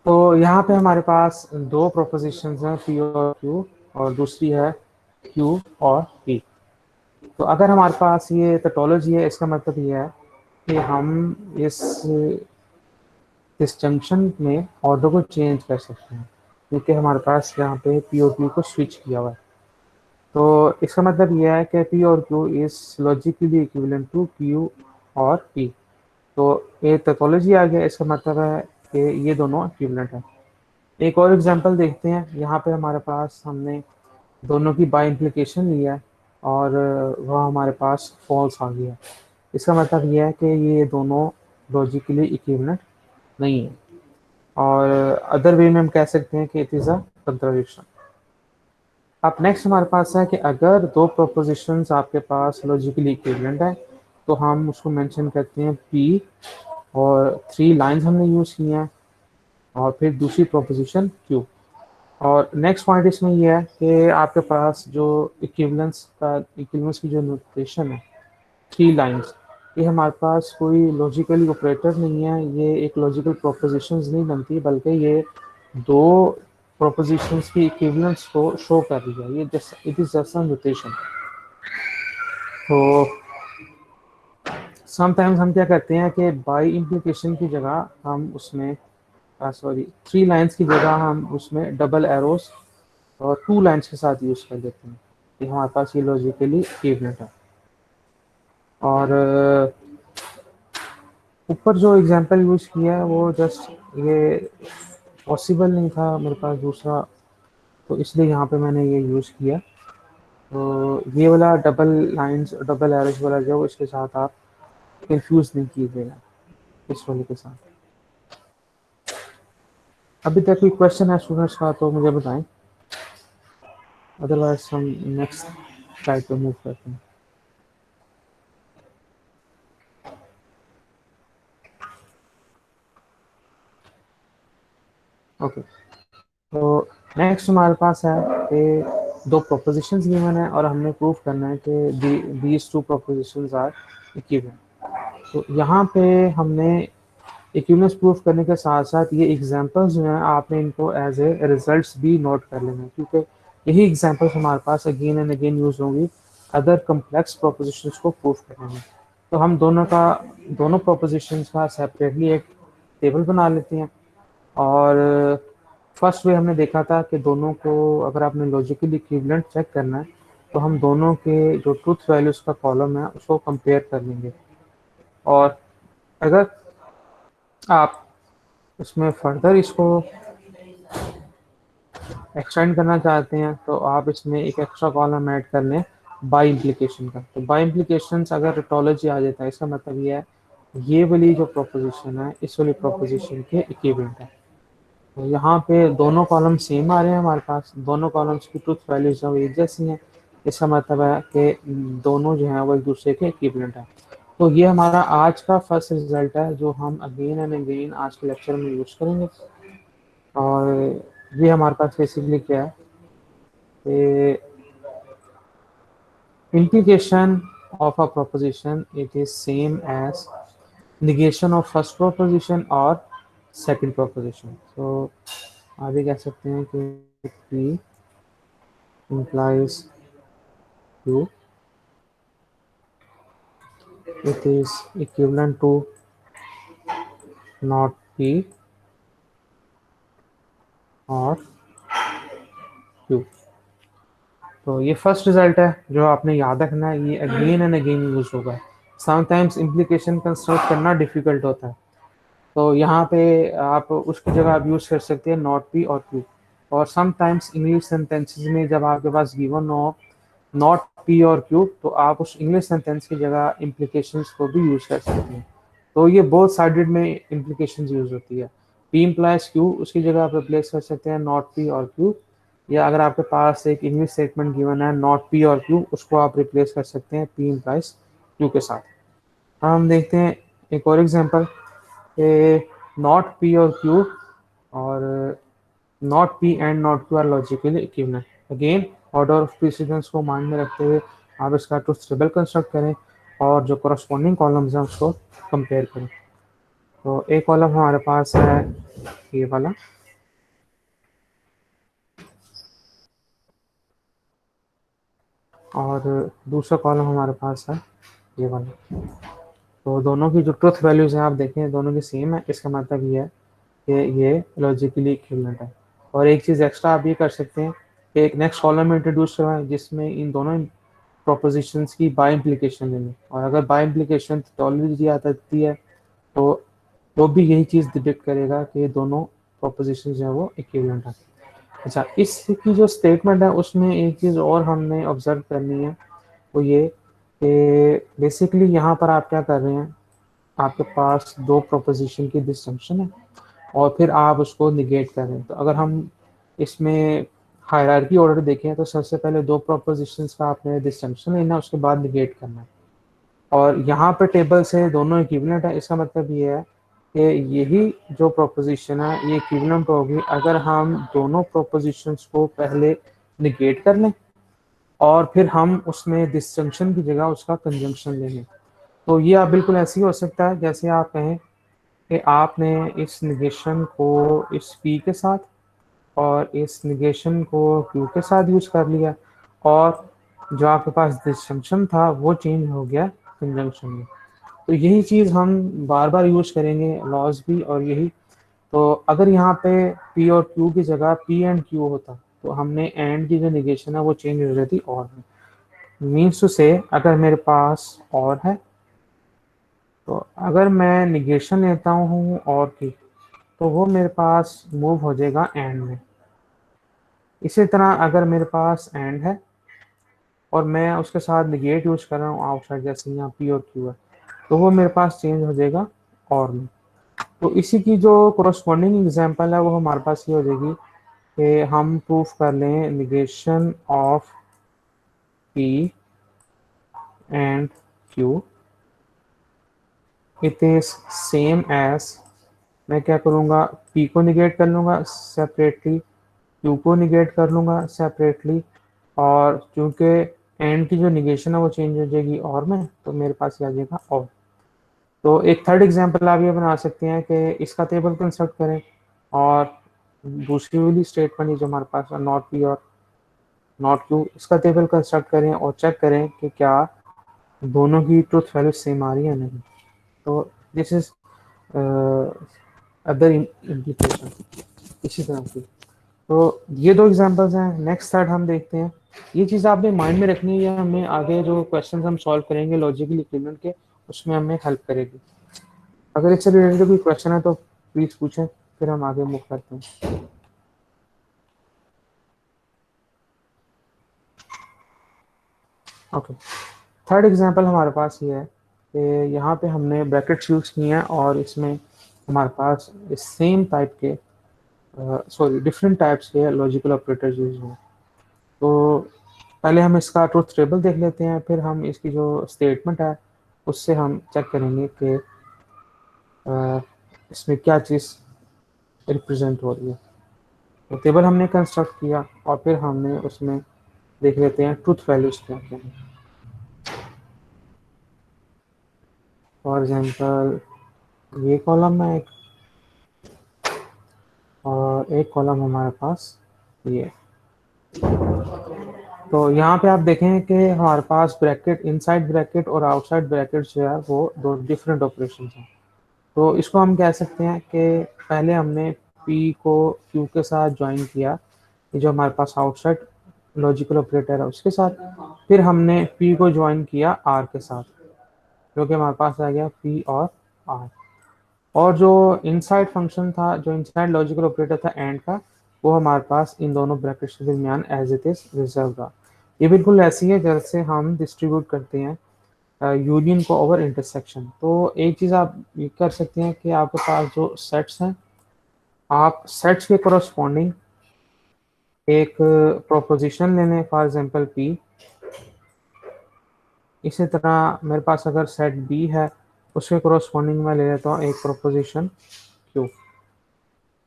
तो यहाँ पे हमारे पास दो प्रोपोजिशंस हैं, पी और क्यू, और दूसरी है क्यू और पी। तो अगर हमारे पास ये टोटोलॉजी है, इसका मतलब ये है कि हम इस जंक्शन में ऑर्डर को चेंज कर सकते हैं, क्योंकि हमारे पास यहाँ पे पी और क्यू को स्विच किया हुआ है। तो इसका मतलब यह है कि पी और q is logically equivalent to q और पी। तो ये टोपोलॉजी आ गया, इसका मतलब है कि ये दोनों इक्विवेलेंट है। एक और एग्जांपल देखते हैं। यहाँ पे हमारे पास हमने दोनों की बाय इंप्लीकेशन लिया है, और वह हमारे पास फॉल्स आ गया। इसका मतलब यह है कि ये दोनों लॉजिकली इक्विवेलेंट नहीं है, और अदर वे में हम कह सकते हैं कि इट इज़ अ कंट्राडिक्शन। अब नेक्स्ट हमारे पास है कि अगर दो प्रोपोजिशंस आपके पास लॉजिकली इक्विवेलेंट है, तो हम उसको मेंशन करते हैं पी, और थ्री लाइंस हमने यूज़ की हैं, और फिर दूसरी प्रोपोजिशन क्यू। और नेक्स्ट पॉइंट इसमें यह है कि आपके पास जो इक्विवेलेंस की जो नोटेशन है, थ्री लाइंस, ये हमारे पास कोई लॉजिकली ऑपरेटर नहीं है, ये एक लॉजिकल प्रोपोजिशंस नहीं बनती, बल्कि ये दो प्रोपोजिशंस की इक्विवेलेंस को शो कर रही है। ये just it is just a notation. तो समटाइम्स हम क्या करते हैं कि बाय इम्प्लीकेशन की जगह हम उसमें सॉरी, थ्री लाइंस की जगह हम उसमें डबल एरोस और टू लाइंस के साथ यूज कर लेते हैं कि हमारे पास ये लॉजिकली इक्विवेलेंट है। और ऊपर जो एग्जांपल यूज किया है वो जस्ट ये पॉसिबल नहीं था मेरे पास दूसरा, तो इसलिए यहाँ पे मैंने ये यूज किया। तो ये वाला डबल लाइंस डबल एरोज वाला जो, इसके साथ आप कंफ्यूज नहीं कीजिएगा इस वाले के साथ। अभी तक कोई क्वेश्चन है स्टूडेंट्स का तो मुझे बताएं, अदरवाइज हम नेक्स्ट स्लाइड पे मूव करते हैं। ओके, तो नेक्स्ट हमारे पास है कि दो प्रोपोजिशंस गिवन है, और हमने प्रूव करना है कि these two propositions are equivalent. तो यहाँ पे हमने इक्विवेलेंस प्रूफ करने के साथ साथ ये एग्जांपल्स जो हैं आपने इनको एज ए रिजल्ट्स भी नोट कर लेना है, क्योंकि यही एग्जांपल्स हमारे पास अगेन एंड अगेन यूज होंगी अदर कम्प्लेक्स प्रोपोजिशंस को प्रूफ करने में। तो हम दोनों प्रोपोजिशंस का सेपरेटली एक टेबल बना लेते हैं। और फर्स्ट वे हमने देखा था कि दोनों को अगर आपने लॉजिकली इक्विवेलेंट चेक करना है, तो हम दोनों के जो ट्रूथ वैल्यूज का कॉलम है उसको कंपेयर कर लेंगे। और अगर आप इसमें फर्दर इसको एक्सटेंड करना चाहते हैं, तो आप इसमें एक एक्स्ट्रा कॉलम ऐड कर लें बाय इम्प्लीकेशन का। तो बाय इम्प्लीकेशन अगर टोटोलॉजी आ जाता है, इसका मतलब ये है ये वाली जो प्रोपोजिशन है इस वाली प्रोपोजिशन के इक्विवेलेंट है। तो यहाँ पे दोनों कॉलम सेम आ रहे हैं हमारे पास, दोनों कॉलम्स की ट्रूथ वैल्यूज जो एक जैसी हैं। इसका मतलब है कि दोनों जो हैं वो एक दूसरे के इक्विवेलेंट है। तो ये हमारा आज का फर्स्ट रिजल्ट है, जो हम अगेन एंड अगेन आज के लेक्चर में यूज करेंगे। और ये हमारे पास बेसिकली क्या है कि implication of a proposition, it is same as negation of first proposition or second proposition. So आगे कह सकते हैं कि P implies Q, it is equivalent to not P और Q। तो ये फर्स्ट रिजल्ट है जो आपने याद रखना है, ये अगेन एंड अगेन यूज होगा। समटाइम्स इम्प्लीकेशन कंस्ट्रक्ट करना डिफिकल्ट होता है, तो यहाँ पे आप उसकी जगह आप यूज कर सकते हैं नॉट पी और क्यू। और समटाइम्स इंग्लिश सेंटेंसेस में जब आपके पास गिवन हो नॉट पी और क्यू, तो आप उस इंग्लिश सेंटेंस की जगह इम्प्लीकेशंस को भी यूज कर सकते हैं। तो ये बोथ साइडेड में इम्प्लीकेशंस यूज होती है। पी इम्प्लाइज क्यू, उसकी जगह आप रिप्लेस कर सकते हैं नॉट पी और क्यू। या अगर आपके पास एक इंग्लिश स्टेटमेंट गिवन है नॉट पी और क्यू, उसको आप रिप्लेस कर सकते हैं पी इम्प्लाइज क्यू के साथ। हम देखते हैं एक और एग्जांपल, नॉट पी और क्यू और not p and not q are logically equivalent. Again order of precedence को माइंड में रखते हुए आप इसका ट्रूथ टेबल कंस्ट्रक्ट करें और जो करस्पॉन्डिंग कॉलम्स हैं उसको कंपेयर करें। तो एक कॉलम हमारे पास है ये वाला, और दूसरा कॉलम हमारे पास है ये वाला। तो दोनों की जो ट्रुथ वैल्यूज हैं आप देखें दोनों की सेम है, इसका मतलब ये है कि ये लॉजिकली इक्विवेलेंट है। और एक चीज़ एक्स्ट्रा आप ये कर सकते हैं कि एक नेक्स्ट कॉलम में इंट्रोड्यूस करवाएं जिसमें इन दोनों प्रोपोजिशंस की बाय इम्प्लीकेशन लेंगे, और अगर बाय इम्प्लीकेशन टॉलरेट दी आती है तो वो भी यही चीज़ डिटेक्ट करेगा कि ये दोनों प्रोपोजिशन जो है वो इक्विवेलेंट है। अच्छा, इसकी जो स्टेटमेंट है उसमें एक चीज़ और हमने ऑब्जर्व करनी है, वो ये कि बेसिकली यहाँ पर आप क्या कर रहे हैं, आपके पास दो प्रोपोजिशन की डिस्जंक्शन है और फिर आप उसको निगेट कर रहे हैं। तो अगर हम इसमें हायरार्की ऑर्डर देखें तो सबसे पहले दो प्रोपोजिशंस का आपने डिस्जंक्शन लेना है, उसके बाद निगेट करना है। और यहाँ पे टेबल से दोनों इक्विवेलेंट है, इसका मतलब ये है कि यही जो प्रोपोजिशन है ये इक्विवेलेंट होगी अगर हम दोनों प्रोपोजिशंस को पहले निगेट कर लें और फिर हम उसमें डिस्जंक्शन की जगह उसका कंजंक्शन ले लें। तो ये आप बिल्कुल ऐसे ही हो सकता है जैसे आप कहें कि आपने इस निगेशन को इस पी के साथ और इस निगेशन को क्यू के साथ यूज कर लिया, और जो आपके पास डिस्जंक्शन था वो चेंज हो गया कंजंक्शन में। तो यही चीज़ हम बार बार यूज करेंगे लॉज भी, और यही तो अगर यहाँ पे पी और क्यू की जगह पी एंड क्यू होता तो हमने एंड की जो निगेशन है वो चेंज हो जाती और में। मीन्स टू से अगर मेरे पास और है तो अगर मैं निगेशन लेता हूँ और की तो वो मेरे पास मूव हो जाएगा एंड में। इसी तरह अगर मेरे पास एंड है और मैं उसके साथ निगेट यूज कर रहा हूँ आउटसाइड, जैसे यहाँ पी और क्यू है, तो वो मेरे पास चेंज हो जाएगा और में। तो इसी की जो कोरस्पॉन्डिंग एग्जांपल है वो हमारे पास ये हो जाएगी कि हम प्रूफ कर लें negation of p and q it is same as, मैं क्या करूँगा पी को निगेट कर लूँगा सेपरेटली, क्यू को निगेट कर लूँगा सेपरेटली, और क्योंकि एंड की जो निगेशन है वो चेंज हो जाएगी और में, तो मेरे पास ये आ जाएगा और। तो एक थर्ड एग्जांपल आप ये बना सकते हैं कि इसका टेबल कंस्ट्रक्ट करें और दूसरी वाली स्टेटमेंट जो हमारे पास नॉट पी और नॉट क्यू, इसका टेबल कंस्ट्रक्ट करें और चेक करें कि क्या दोनों की ट्रुथ वैल्यू सेम आ रही है नहीं। तो दिस इज अदर इम्प्लीकेशन इसी तरह की। तो ये दो एग्जांपल्स हैं। नेक्स्ट थर्ड हम देखते हैं। ये चीज़ आपने माइंड में रखनी है, हमें आगे जो क्वेश्चन हम सॉल्व करेंगे लॉजिकल इक्विवेलेंट के उसमें हमें हेल्प करेगी। अगर इससे रिलेटेड कोई क्वेश्चन है तो प्लीज पूछें, फिर हम आगे मूव करते हैं। ओके, थर्ड एग्जांपल हमारे पास ये है कि यहाँ पे हमने ब्रैकेट्स यूज किए हैं और इसमें हमारे पास सेम टाइप के सॉरी डिफरेंट टाइप्स के लॉजिकल ऑपरेटर्स यूज हुए। तो पहले हम इसका ट्रुथ टेबल देख लेते हैं, फिर हम इसकी जो स्टेटमेंट है उससे हम चेक करेंगे कि इसमें क्या चीज़ रिप्रेजेंट हो रही है। तो टेबल हमने कंस्ट्रक्ट किया और फिर हमने उसमें देख लेते हैं ट्रुथ वैल्यूज क्या क्या है। फॉर एग्जांपल ये कॉलम है एक, और एक कॉलम हमारे पास ये। तो यहाँ पे आप देखें कि हमारे पास ब्रैकेट इनसाइड ब्रैकेट और आउटसाइड ब्रैकेट जो है वो दो डिफरेंट ऑपरेशन हैं। तो इसको हम कह सकते हैं कि पहले हमने P को Q के साथ ज्वाइन किया, ये जो हमारे पास आउटसाइड लॉजिकल ऑपरेटर है उसके साथ, फिर हमने P को ज्वाइन किया R के साथ, जो कि हमारे पास आ गया P और R। और जो इनसाइड फंक्शन था, जो इनसाइड लॉजिकल ऑपरेटर था एंड का, वो हमारे पास इन दोनों ब्रैकेट्स के दरमियान एज इट इज रिजर्व रहा। ये बिल्कुल ऐसी है जैसे हम डिस्ट्रीब्यूट करते हैं यूनियन को ओवर इंटरसेक्शन। तो एक चीज़ आप ये कर सकते हैं कि आपके पास जो सेट्स हैं, आप सेट्स के कोरस्पॉन्डिंग एक प्रोपोजिशन ले लें, फॉर एग्जांपल पी। इसी तरह मेरे पास अगर सेट बी है उसके कोरस्पॉन्डिंग में ले लेता हूँ एक प्रोपोजिशन क्यू।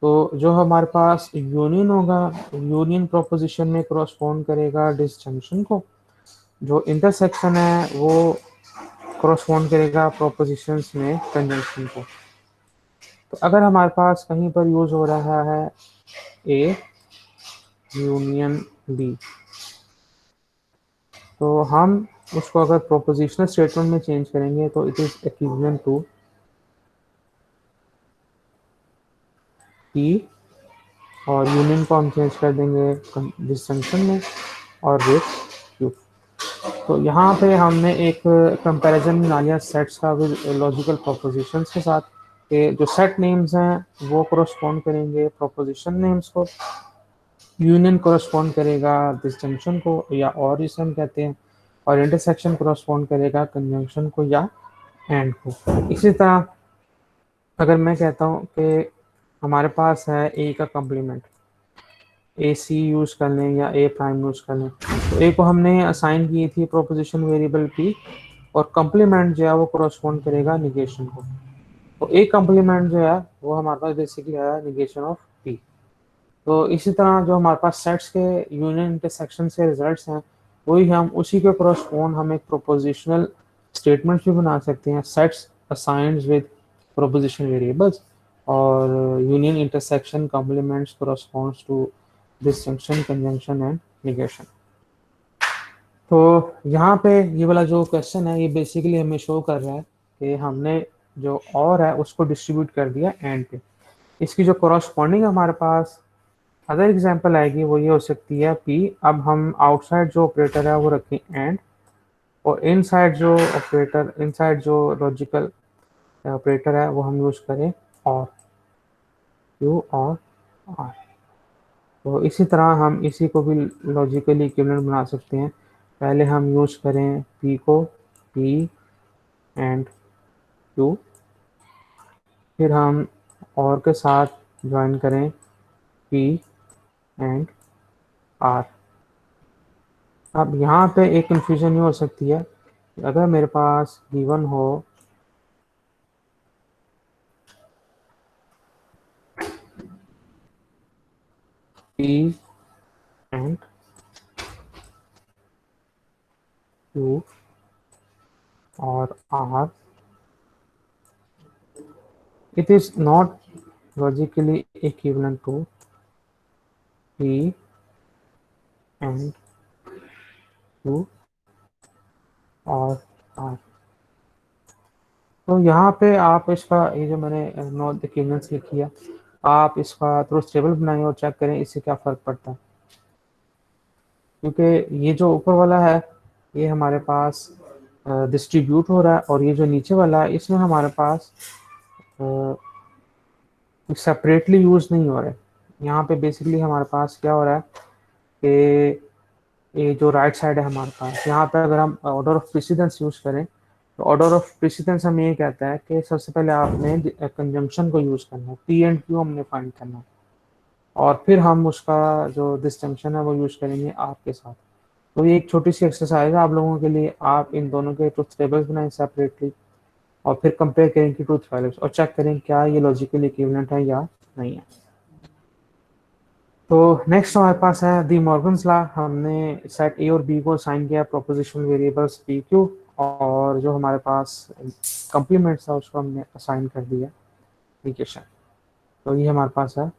तो जो हमारे पास यूनियन होगा, यूनियन प्रोपोजिशन में कोरस्पॉन्ड करेगा डिसजंक्शन को, जो इंटरसेक्शन है वो कोरस्पॉन्ड करेगा प्रोपोजिशंस में कंजंक्शन को। तो अगर हमारे पास कहीं पर यूज हो रहा है ए यूनियन बी, तो हम उसको अगर प्रोपोजिशनल स्टेटमेंट में चेंज करेंगे तो it is equivalent to p, और यूनियन को हम चेंज कर देंगे डिस्जंक्शन में और विथ क्यू। तो यहाँ पे हमने एक कंपैरिजन बना लिया सेट्स का विद लॉजिकल प्रोपोजिशंस के साथ, कि जो सेट नेम्स हैं वो कोरस्पॉन्ड करेंगे प्रोपोजिशन नेम्स को, यूनियन कोरस्पॉन्ड करेगा डिस्जंक्शन को या और जिसे हम कहते हैं, और इंटरसेक्शन कोरस्पॉन्ड करेगा कंजंक्शन को या एंड को। इसी तरह अगर मैं कहता हूँ कि हमारे पास है ए का कम्प्लीमेंट, ए सी यूज कर लें या ए प्राइम यूज कर लें, तो ए को हमने असाइन की थी प्रोपोजिशन वेरिएबल पी, और कम्प्लीमेंट जो है वो कोरस्पॉन्ड करेगा निगेशन को। तो ए कम्प्लीमेंट जो है वो हमारे पास बेसिकली है निगेशन ऑफ पी। तो इसी तरह जो हमारे पास सेट्स के यूनियन इंटरसेक्शन से रिजल्ट्स हैं, वही हम उसी के कोरस्पॉन्ड हम एक प्रोपोजिशनल स्टेटमेंट भी बना सकते हैं, sets assigned with proposition variables, और union intersection complements corresponds to distinction conjunction and negation. तो यहाँ पे ये वाला जो क्वेश्चन है ये बेसिकली हमें शो कर रहा है कि हमने जो और है उसको डिस्ट्रीब्यूट कर दिया एंड पे। इसकी जो कोरस्पॉन्डिंग हमारे पास अदर एग्जांपल आएगी वो ये हो सकती है पी। अब हम आउटसाइड जो ऑपरेटर है वो रखें एंड, और इनसाइड जो लॉजिकल ऑपरेटर है वो हम यूज करें और, क्यू और आर। तो इसी तरह हम इसी को भी लॉजिकली इक्विवेलेंट बना सकते हैं। पहले हम यूज करें पी को, पी एंड क्यू, फिर हम और के साथ ज्वाइन करें पी एंड आर। अब यहाँ पे एक कंफ्यूजन ये हो सकती है कि अगर मेरे पास गिवन हो पी एंड क्यू और are, it is not logically equivalent to P and Q और R। तो यहाँ पे आप इसका ये जो मैंने नॉट इक्विवेलेंस लिखी है, आप इसका ट्रुथ टेबल बनाएं और चेक करें इससे क्या फर्क पड़ता है। क्योंकि ये जो ऊपर वाला है ये हमारे पास डिस्ट्रीब्यूट हो रहा है, और ये जो नीचे वाला है इसमें हमारे पास सेपरेटली यूज नहीं हो रहा है। यहाँ पे बेसिकली हमारे पास क्या हो रहा है कि ये जो राइट साइड है हमारे पास, यहाँ पे अगर हम ऑर्डर ऑफ प्रेसिडेंस यूज करें तो ऑर्डर ऑफ प्रेसिडेंस हमें ये कहता है कि सबसे पहले आपने कंजम्पशन को यूज करना है, पी एंड क्यू हमने फाइंड करना है, और फिर हम उसका जो डिस्टिंक्शन है वो यूज करेंगे आपके साथ। तो ये एक छोटी सी एक्सरसाइज है आप लोगों के लिए, आप इन दोनों के ट्रुथ टेबल्स बनाएं सेपरेटली, और फिर कंपेयर करें कि ट्रुथ वैल्यूज, और चेक करें क्या ये लॉजिकली इक्विवेलेंट है या नहीं है। तो नेक्स्ट हमारे पास है दी मॉर्गन्स लॉ। हमने सेट ए और बी को असाइन किया प्रोपोजिशन वेरिएबल्स पी क्यू, और जो हमारे पास कॉम्प्लीमेंट्स था उसको हमने असाइन कर दिया इक्वेशन। तो ये हमारे पास है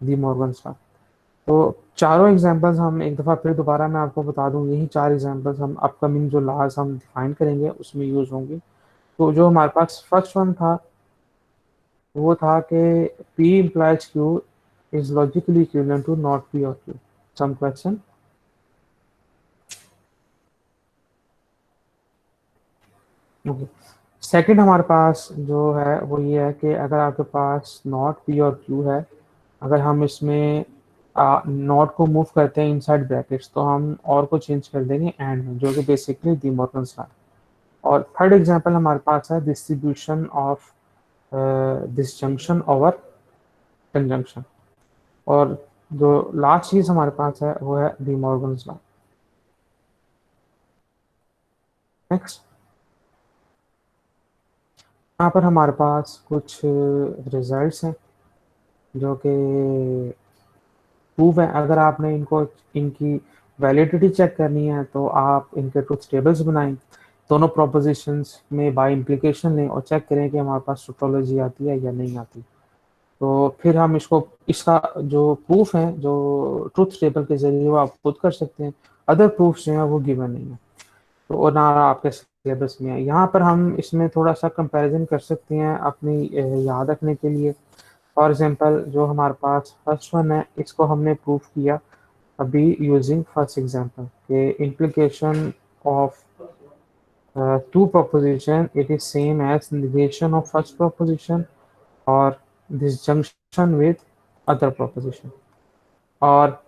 दी मॉर्गन्स लॉ। तो चारों एग्जांपल्स हम एक दफ़ा फिर दोबारा मैं आपको बता दूं, यही चार एग्जांपल्स हम अपकमिंग जो लॉज हम डिफाइन करेंगे उसमें यूज होंगी। तो जो हमारे पास फर्स्ट वन था वो था कि P implies Q is logically equivalent to not P or Q. Some question? Okay. Second हमारे पास जो है वो ये है कि अगर आपके पास नॉट पी और क्यू है, अगर हम इसमें नॉट को मूव करते हैं इनसाइड ब्रैकेट्स तो हम और को चेंज कर देंगे एंड में, जो कि बेसिकली डी मॉर्गन्स लॉ। और थर्ड एग्जांपल हमारे पास है distribution of disjunction over conjunction. और जो लास्ट चीज हमारे पास है वो है डी मॉर्गन्स लॉ। नेक्स्ट यहाँ पर हमारे पास कुछ रिजल्ट्स हैं जो कि प्रूव है। अगर आपने इनको इनकी वैलिडिटी चेक करनी है तो आप इनके ट्रुथ टेबल्स बनाएं। दोनों प्रोपोजिशंस में बाय इम्प्लीकेशन लें और चेक करें कि हमारे पास टोपोलॉजी आती है या नहीं आती। तो फिर हम इसका जो प्रूफ है, जो ट्रुथ टेबल के जरिए वो आप खुद कर सकते हैं। अदर प्रूफ्स जो हैं वो गिवन नहीं है, तो और ना आपके सिलेबस में है। यहाँ पर हम इसमें थोड़ा सा कंपैरिजन कर सकते हैं अपनी याद रखने के लिए। फॉर एग्जांपल जो हमारे पास फर्स्ट वन है, इसको हमने प्रूफ किया अभी यूजिंग फर्स्ट एग्जांपल के implication of two proposition, it is same as negation of first proposition or disjunction with other proposition। और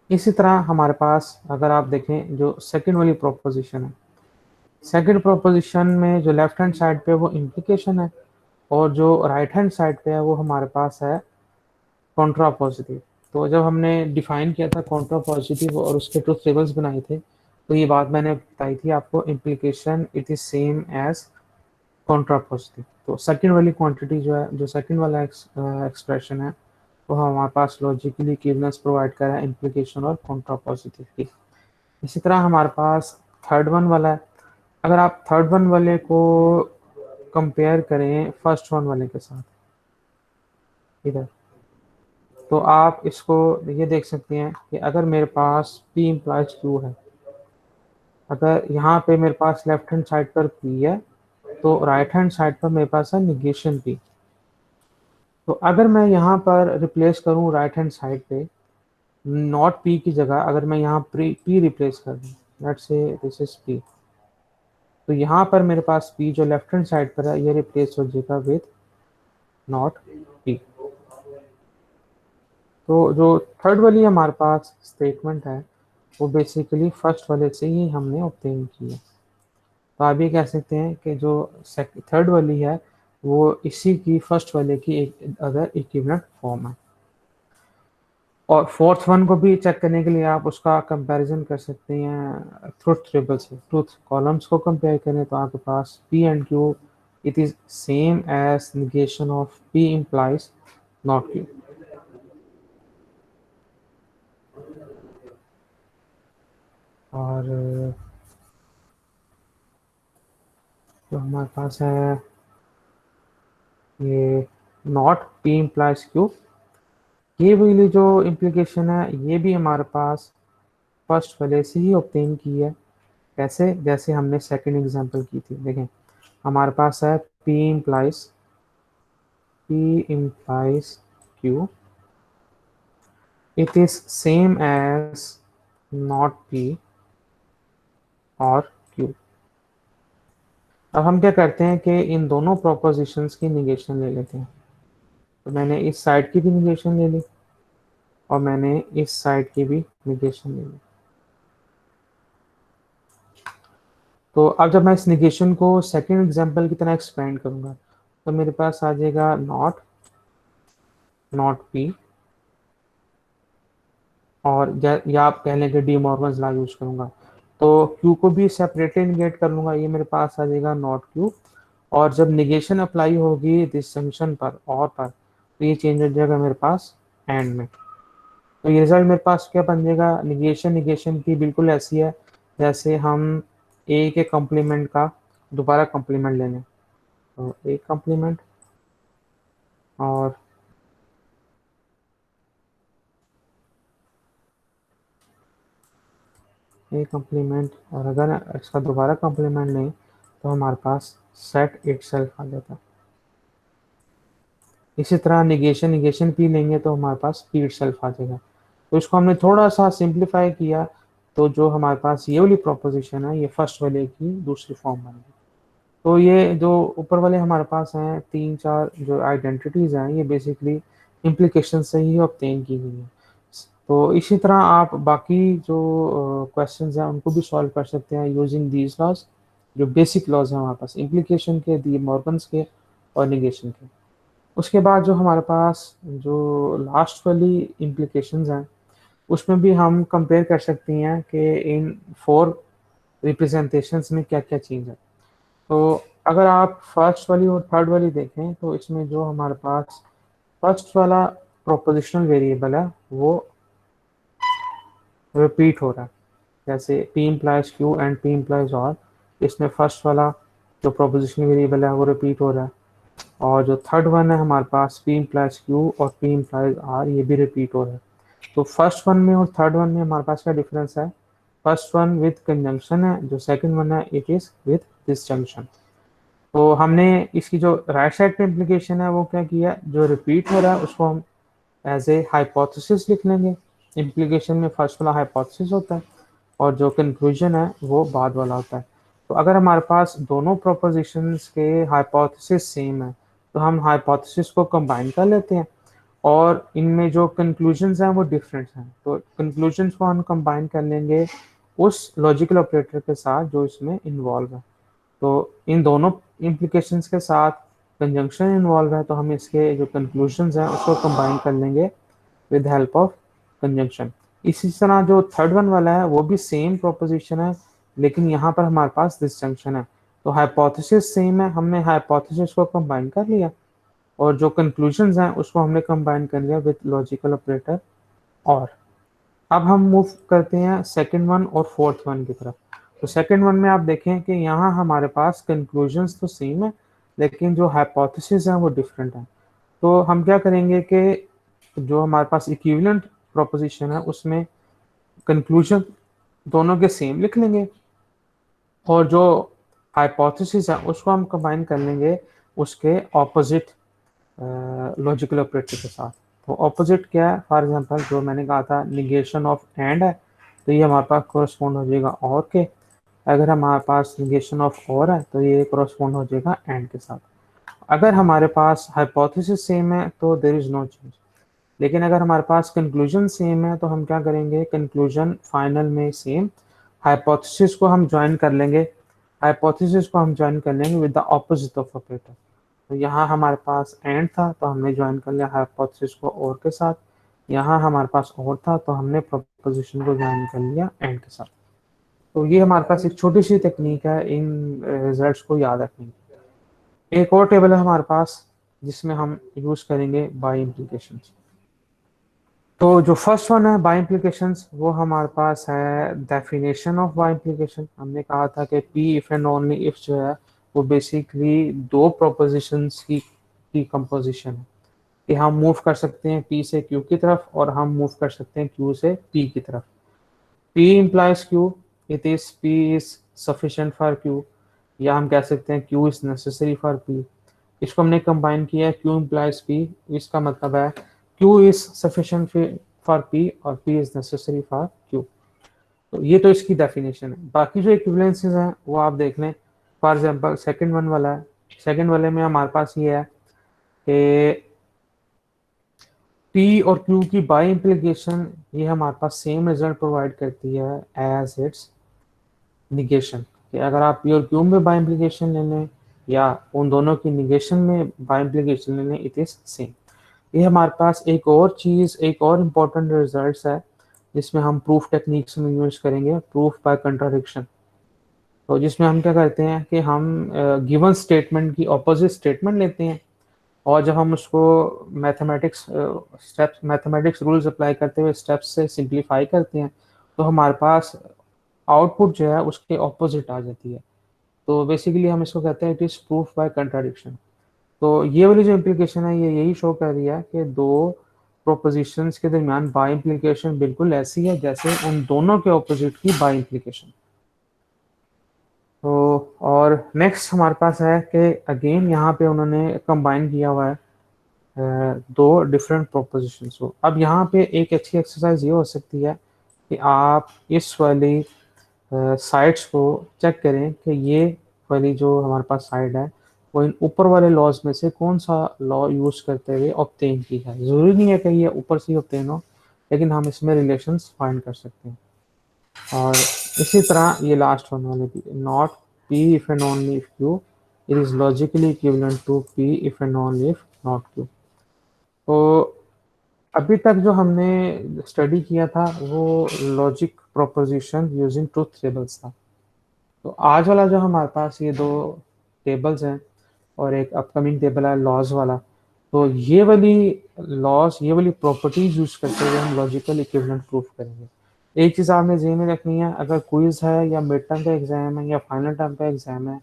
इसी तरह हमारे पास अगर आप देखें जो सेकंड वाली प्रोपोजिशन है, सेकंड प्रोपोजिशन में जो लेफ्ट हैंड साइड पे वो इम्प्लीकेशन है और जो राइट हैंड साइड पे है वो हमारे पास है कॉन्ट्रा पॉजिटिव। तो जब हमने डिफाइन किया था कॉन्ट्रा पॉजिटिव और उसके ट्रुथ टेबल्स बनाए थे, तो ये बात मैंने बताई थी आपको, implication it is same as contrapositive. तो सेकंड वाली क्वांटिटी जो है, जो सेकंड वाला एक्सप्रेशन है, वो हमारे पास लॉजिकली इक्विवेलेंस प्रोवाइड कर रहा है इम्प्लीकेशन और कॉन्ट्रा पॉजिटिव की। इसी तरह हमारे पास थर्ड वन वाला है। अगर आप थर्ड वन वाले को कंपेयर करें फर्स्ट वन वाले के साथ इधर, तो आप इसको ये देख सकते हैं कि अगर मेरे पास P इम्प्लाइज Q है, अगर यहाँ पे मेरे पास लेफ्ट हैंड साइड पर P है, तो राइट हैंड साइड पर मेरे पास है निगेशन P। तो अगर मैं यहाँ पर रिप्लेस करूँ राइट हैंड साइड पे नॉट P की जगह, अगर मैं यहाँ P रिप्लेस कर दूँ, let's say this is P, तो यहाँ पर मेरे पास P जो लेफ्ट हैंड साइड पर है ये रिप्लेस हो जाएगा विद नॉट P। तो जो थर्ड वाली हमारे पास स्टेटमेंट है वो बेसिकली फर्स्ट वाले से ही हमने ऑब्टेन की है। तो आप ये कह सकते हैं कि जो थर्ड वाली है वो इसी की फर्स्ट वाले की एक अदर इक्विवेलेंट फॉर्म है। और फोर्थ वन को भी चेक करने के लिए आप उसका कंपैरिजन कर सकते हैं ट्रुथ टेबल से। ट्रुथ कॉलम्स को कंपेयर करें तो आपके पास P and Q it is same as negation of P implies not Q। और जो हमारे पास है ये नॉट P इम्प्लाइज Q, ये वाली जो इम्प्लीकेशन है ये भी हमारे पास फर्स्ट वाले से ही ऑब्टेन की है। कैसे? जैसे हमने सेकंड एग्जांपल की थी। देखें हमारे पास है P implies Q, it is same as not P और Q। अब हम क्या करते हैं कि इन दोनों प्रोपोजिशंस की निगेशन ले लेते हैं। तो मैंने इस साइड की भी निगेशन ले ली और मैंने इस साइड की भी निगेशन ले ली। तो अब जब मैं इस निगेशन को सेकंड एग्जांपल की तरह एक्सपेंड करूंगा तो मेरे पास आ जाएगा नॉट P, और या आप कह लें कि डी मॉर्गन्स लॉ यूज करूंगा तो Q को भी सेपरेटली निगेट कर लूंगा, ये मेरे पास आ जाएगा नॉट Q। और जब निगेशन अप्लाई होगी डिस्जंक्शन पर और पर, तो ये चेंज हो जाएगा मेरे पास एंड में। तो ये रिजल्ट मेरे पास क्या बन जाएगा, निगेशन निगेशन की बिल्कुल ऐसी है जैसे हम ए के कॉम्प्लीमेंट का दोबारा कॉम्प्लीमेंट ले लें। तो ए कॉम्प्लीमेंट और ए कॉम्प्लीमेंट, और अगर इसका दोबारा कॉम्प्लीमेंट लें तो हमारे पास सेट इटसेल्फ आ जाता है। इसी तरह निगेशन निगेशन पी लेंगे तो हमारे पास पी इटसेल्फ आ जाएगा। तो इसको हमने थोड़ा सा सिंप्लीफाई किया, तो जो हमारे पास ये वाली प्रोपोजिशन है ये फर्स्ट वाले की दूसरी फॉर्म बन गई। तो ये जो ऊपर वाले हमारे पास हैं तीन चार जो आइडेंटिटीज हैं ये बेसिकली इम्प्लीकेशन से ही ऑब्टेन की गई हैं। तो इसी तरह आप बाकी जो क्वेश्चंस हैं उनको भी सॉल्व कर सकते हैं यूजिंग दीज लॉज, जो बेसिक लॉज हैं हमारे पास इम्प्लीकेशन के, दी मॉर्गन्स के और निगेशन के। उसके बाद जो हमारे पास जो लास्ट वाली इम्प्लीकेशंस हैं उसमें भी हम कंपेयर कर सकते हैं कि इन फोर रिप्रेजेंटेशंस में क्या क्या चेंज है। तो अगर आप फर्स्ट वाली और थर्ड वाली देखें तो इसमें जो हमारे पास फर्स्ट वाला प्रोपोजिशनल वेरिएबल है वो रिपीट हो रहा है। जैसे P implies Q and P implies R, इसमें फर्स्ट वाला जो प्रोपोजिशन वेरिएबल है वो रिपीट हो रहा है, और जो थर्ड वन है हमारे पास P implies Q और P implies R, ये भी रिपीट हो रहा है। तो फर्स्ट वन में और थर्ड वन में हमारे पास क्या डिफरेंस है? फर्स्ट वन विद कंजंक्शन है, जो सेकंड वन है इट इज विद डिसजंक्शन। तो हमने इसकी जो राइट साइड पे इम्प्लीकेशन है वो क्या किया, जो रिपीट हो रहा है उसको हम एज ए हाइपोथेसिस लिख लेंगे। इम्प्लीकेशन में फर्स्ट वाला हाइपोथेसिस होता है और जो कंक्लूजन है वो बाद वाला होता है। तो अगर हमारे पास दोनों प्रोपोजिशंस के हाइपोथेसिस सेम है तो हम हाइपोथेसिस को कंबाइन कर लेते हैं, और इनमें जो कंक्लूजन्स हैं वो डिफरेंट हैं, तो कंक्लूजन्स को हम कंबाइन कर लेंगे उस लॉजिकल ऑपरेटर के साथ जो इसमें इन्वॉल्व है। तो इन दोनों इम्प्लीकेशंस के साथ कंजंक्शन इन्वॉल्व है, तो हम इसके जो कंक्लूजन्स हैं उसको कंबाइन कर लेंगे विद हेल्प ऑफ कंजंक्शन। इसी तरह जो थर्ड वन वाला है वो भी सेम प्रोपोजिशन है, लेकिन यहाँ पर हमारे पास डिसजंक्शन है। तो हाइपोथेसिस सेम है, हमने हाइपोथेसिस को कंबाइन कर लिया, और जो कंक्लूजन्स हैं उसको हमने कंबाइन कर लिया विद लॉजिकल ऑपरेटर। और अब हम मूव करते हैं सेकंड वन और फोर्थ वन की तरफ। तो सेकंड वन में आप देखें कि यहाँ हमारे पास कंक्लूजन्स तो सेम है, लेकिन जो हाइपोथेसिस है वो डिफरेंट है। तो हम क्या करेंगे कि जो हमारे पास इक्विवेलेंट प्रोपोजिशन है उसमें कंक्लूजन दोनों के सेम लिख लेंगे, और जो हाइपोथेसिस है उसको हम कंबाइन कर लेंगे उसके ऑपोजिट लॉजिकल ऑपरेटर के साथ। तो ऑपोजिट क्या है? फॉर एग्जांपल जो मैंने कहा था निगेशन ऑफ एंड है, तो ये हमारे पास कोरस्पॉन्ड हो जाएगा और के। अगर हमारे पास निगेशन ऑफ और है तो ये कोरस्पॉन्ड हो जाएगा एंड के साथ। अगर हमारे पास हाइपोथेसिस सेम है तो देर इज नो चेंज, लेकिन अगर हमारे पास कंक्लूजन सेम है तो हम क्या करेंगे, कंक्लूजन फाइनल में सेम, हाइपोथेसिस को हम ज्वाइन कर लेंगे, हाइपोथेसिस को हम ज्वाइन कर लेंगे with the opposite of operator. तो यहाँ हमारे पास एंड था तो हमने ज्वाइन कर लिया हाइपोथेसिस को और के साथ, यहाँ हमारे पास और था तो हमने प्रोपोजिशन को ज्वाइन कर लिया एंड के साथ। तो ये हमारे पास एक छोटी सी टेक्निक है इन रिजल्ट्स को याद रखने की। एक और टेबल है हमारे पास जिसमें हम यूज करेंगे बाय इम्प्लीकेशंस। तो जो फर्स्ट वन है बाय इम्प्लीकेशंस, वो हमारे पास है डेफिनेशन ऑफ बाय इम्प्लीकेशन। हमने कहा था कि P if and only if जो है वो बेसिकली दो प्रोपोजिशंस की कंपोजिशन है, कि हम मूव कर सकते हैं पी से क्यू की तरफ और हम मूव कर सकते हैं क्यू से पी की तरफ। P implies Q, it is P is sufficient for Q, या हम कह सकते हैं Q is necessary for P. इसको हमने कंबाइन किया है, क्यू इम्प्लाइज पी, इसका मतलब है q is sufficient for p और p is necessary for q. तो ये तो इसकी डेफिनेशन है। बाकी जो इक्विवेलेंसेस हैं वो आप देख लें। फॉर एग्जांपल सेकंड वन वाला है, सेकंड वाले में हमारे पास ये है कि पी और क्यू की बाय इम्प्लीकेशन ये हमारे पास सेम रिजल्ट प्रोवाइड करती है एज इट्स निगेशन, कि अगर आप पी और क्यू में बाय इम्प्लीकेशन ले लें या उन दोनों की निगेशन में बाय इम्प्लीकेशन ले लें, इट इज सेम। ये हमारे पास एक और चीज़, एक और इम्पोर्टेंट रिजल्ट्स है जिसमें हम प्रूफ टेक्निक्स में यूज करेंगे, प्रूफ बाय कंट्राडिक्शन। तो जिसमें हम क्या करते हैं कि हम गिवन स्टेटमेंट की ऑपोजिट स्टेटमेंट लेते हैं, और जब हम उसको मैथमेटिक्स रूल्स अप्लाई करते हुए स्टेप्स से सिंप्लीफाई करते हैं तो हमारे पास आउटपुट जो है उसके ऑपोजिट आ जाती है। तो बेसिकली हम इसको कहते हैं it is proof by contradiction. तो ये वाली जो इम्प्लीकेशन है ये यही शो कर रही है कि दो प्रोपोजिशंस के दरमियान बाय इम्प्लीकेशन बिल्कुल ऐसी है जैसे उन दोनों के ऑपोजिट की बाय इम्प्लीकेशन। तो और नेक्स्ट हमारे पास है कि अगेन यहाँ पे उन्होंने कंबाइन किया हुआ है दो डिफरेंट प्रोपोजिशंस को। अब यहाँ पे एक अच्छी एक्सरसाइज ये हो सकती है कि आप इस वाली साइड्स को चेक करें कि ये वाली जो हमारे पास साइड है वो इन ऊपर वाले लॉज में से कौन सा लॉ यूज करते हुए ऑब्टेन की है। जरूरी नहीं है कि ये ऊपर से ही ऑब्टेन हो, लेकिन हम इसमें रिलेशंस फाइंड कर सकते हैं। और इसी तरह ये लास्ट होने वाले भी, not p if and only if q, it is logically equivalent to p if and only if not q. तो अभी तक जो हमने स्टडी किया था वो logic proposition using truth tables था। तो आज वाला जो हमारे पास ये दो टेबल्स हैं और एक अपकमिंग टेबल है लॉज वाला, तो ये वाली लॉज, ये वाली प्रॉपर्टीज यूज करते हुए हम लॉजिकल इक्विवेलेंट प्रूफ करेंगे। एक चीज़ आपने ज़हन में रखनी है, अगर क्विज है या मिड टर्म का एग्जाम है या फाइनल टर्म का एग्जाम है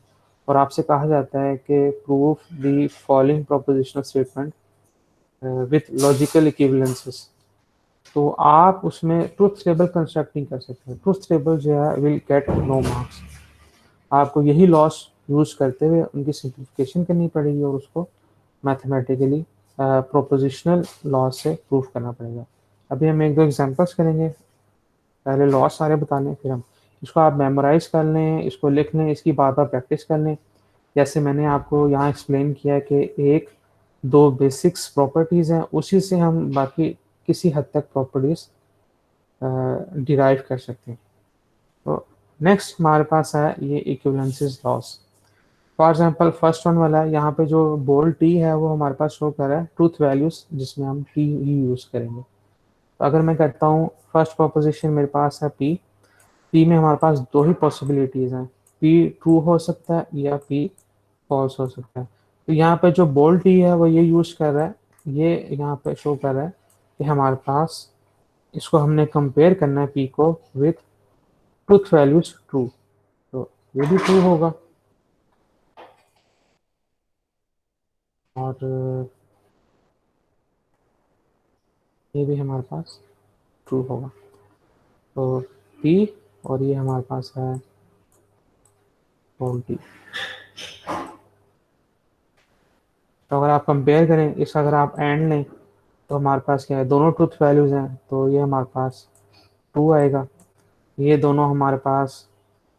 और आपसे कहा जाता है कि proof the following propositional statement with logical equivalences, तो आप उसमें ट्रुथ टेबल कंस्ट्रक्ट नहीं कर सकते। ट्रुथ टेबल जो है विल गेट नो मार्क्स। आपको यही लॉस यूज करते हुए उनकी सिंप्लीफिकेशन करनी पड़ेगी और उसको मैथमेटिकली प्रोपोजिशनल लॉ से प्रूफ करना पड़ेगा। अभी हम एक दो एग्जांपल्स करेंगे, पहले लॉ सारे बता लें, फिर हम इसको आप मेमोराइज कर लें, इसको लिख लें, इसकी बार बार प्रैक्टिस कर लें। जैसे मैंने आपको यहाँ एक्सप्लेन किया कि एक दो बेसिक्स प्रॉपर्टीज़ हैं, उसी से हम बाकी किसी हद तक प्रॉपर्टीज़ डिराइव कर सकते हैं। तो नेक्स्ट हमारे पास है ये equivalences laws. For example first one वाला है, यहाँ पे जो बोल्ड टी है वो हमारे पास शो कर रहा है ट्रूथ वैल्यूज, जिसमें हम टी ही यूज करेंगे। तो अगर मैं कहता हूँ फर्स्ट प्रोपोजिशन मेरे पास है पी, पी में हमारे पास दो ही पॉसिबिलिटीज हैं, पी ट्रू हो सकता है या पी फॉल्स हो सकता है। तो यहाँ पे जो बोल्ड टी है वो ये यूज कर रहा है, ये यहाँ पे शो कर रहा है कि हमारे पास इसको हमने कंपेयर करना है पी को विथ ट्रूथ वैल्यूज ट्रू, तो ये भी ट्रू होगा। और ये भी हमारे पास ट्रू होगा। तो पी और ये हमारे पास है होल टी। तो अगर आप कंपेयर करें इस, अगर आप एंड लें तो हमारे पास क्या है, दोनों ट्रूथ वैल्यूज हैं, तो ये हमारे पास ट्रू आएगा। ये दोनों हमारे पास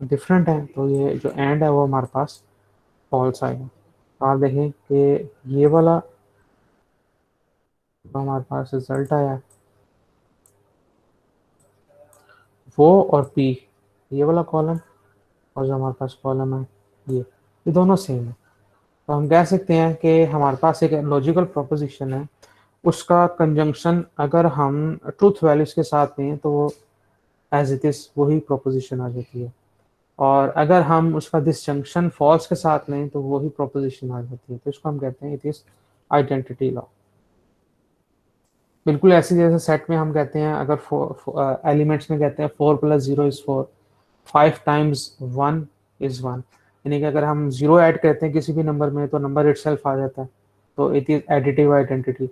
डिफरेंट हैं, तो ये जो एंड है वो हमारे पास फॉल्स आएगा। तो आप देखें कि ये वाला जो हमारे पास रिजल्ट आया वो और पी, ये वाला कॉलम, और जो हमारे पास कॉलम है ये दोनों सेम है। तो हम कह सकते हैं कि हमारे पास एक लॉजिकल प्रोपोजिशन है, उसका कंजंक्शन अगर हम ट्रूथ वैल्यूज के साथ लें तो वो एज इट इज वही प्रोपोजिशन आ जाती है, और अगर हम उसका डिसजंक्शन फॉल्स के साथ लें तो वही प्रोपोजिशन आ जाती है। तो इसको हम कहते हैं इट इज आइडेंटिटी लॉ। बिल्कुल ऐसे जैसे सेट में हम कहते हैं, अगर एलिमेंट्स में कहते हैं 4 + 0 = 4, 5 × 1 = 1, यानी कि अगर हम जीरो ऐड करते हैं किसी भी नंबर में तो नंबर इटसेल्फ आ जाता है, तो इट इज एडिटिव आइडेंटिटी।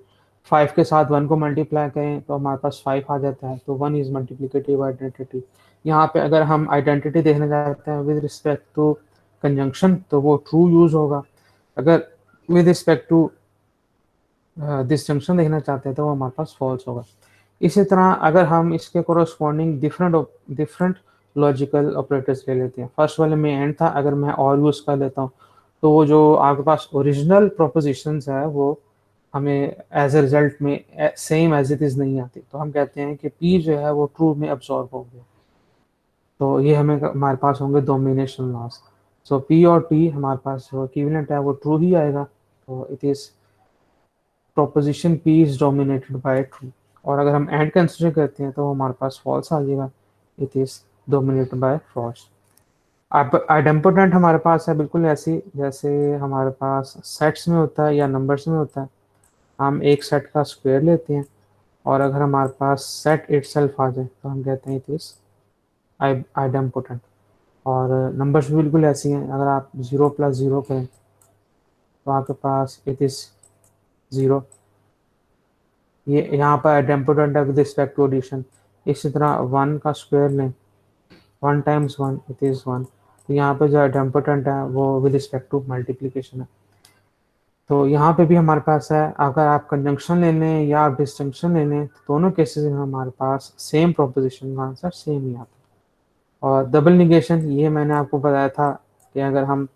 5 के साथ 1 को मल्टीप्लाई करें तो हमारे पास 5 आ जाता है, तो 1 इज मल्टीप्लिकेटिव आइडेंटिटी। यहाँ पे अगर हम आइडेंटिटी देखना चाहते हैं विद रिस्पेक्ट टू कंजंक्शन तो वो ट्रू यूज होगा, अगर विद रिस्पेक्ट टू डिस्टिंक्शन देखना चाहते हैं तो वो हमारे पास फॉल्स होगा। इसी तरह अगर हम इसके corresponding different different logical operators ले लेते हैं, फर्स्ट वाले में एंड था, अगर मैं और यूज कर लेता हूँ तो वो जो आपके पास ओरिजिनल प्रोपोजिशंस है वो हमें एज ए रिजल्ट में सेम एज इट इज नहीं आती, तो हम कहते हैं कि पी जो है वो ट्रू में अब्सॉर्ब हो गया। तो ये हमें हमारे पास होंगे डोमिनेशन लॉस। सो पी और टी हमारे पास जो इक्विवेलेंट है वो ट्रू ही आएगा, तो it is proposition P is dominated by true. और अगर हम एंड कंसिडर करते हैं तो हमारे पास फॉल्स आ जाएगा, it is dominated by false. अब आइडेम्पोटेंट हमारे पास है बिल्कुल ऐसी जैसे हमारे पास सेट्स में होता है या नंबर्स में होता है। हम एक सेट का स्क्वायर लेते हैं और अगर हमारे पास सेट इटसेल्फ आ जाए तो हम कहते हैं इट इज आइडेम्पोटेंट। और नंबर्स भी बिल्कुल ऐसी हैं, अगर आप 0 + 0 करें तो आपके पास इट इज 0, ये यहाँ पर आइडेम्पोटेंट है विद रिस्पेक्ट टू एडिशन। इसी तरह 1 का स्क्वायर लें, 1 × 1 इट इज़ 1, तो यहाँ पे जो आइडेम्पोटेंट है वो विद रिस्पेक्ट टू मल्टीप्लिकेशन है। तो यहाँ पे भी हमारे पास है, अगर आप कंजंक्शन ले लें या आप डिस्टिंक्शन ले लें तो दोनों केसेस में हमारे पास सेम प्रोपोजिशन का आंसर सेम ही आता है। और डबल निगेशन ये मैंने आपको बताया था कि अगर हम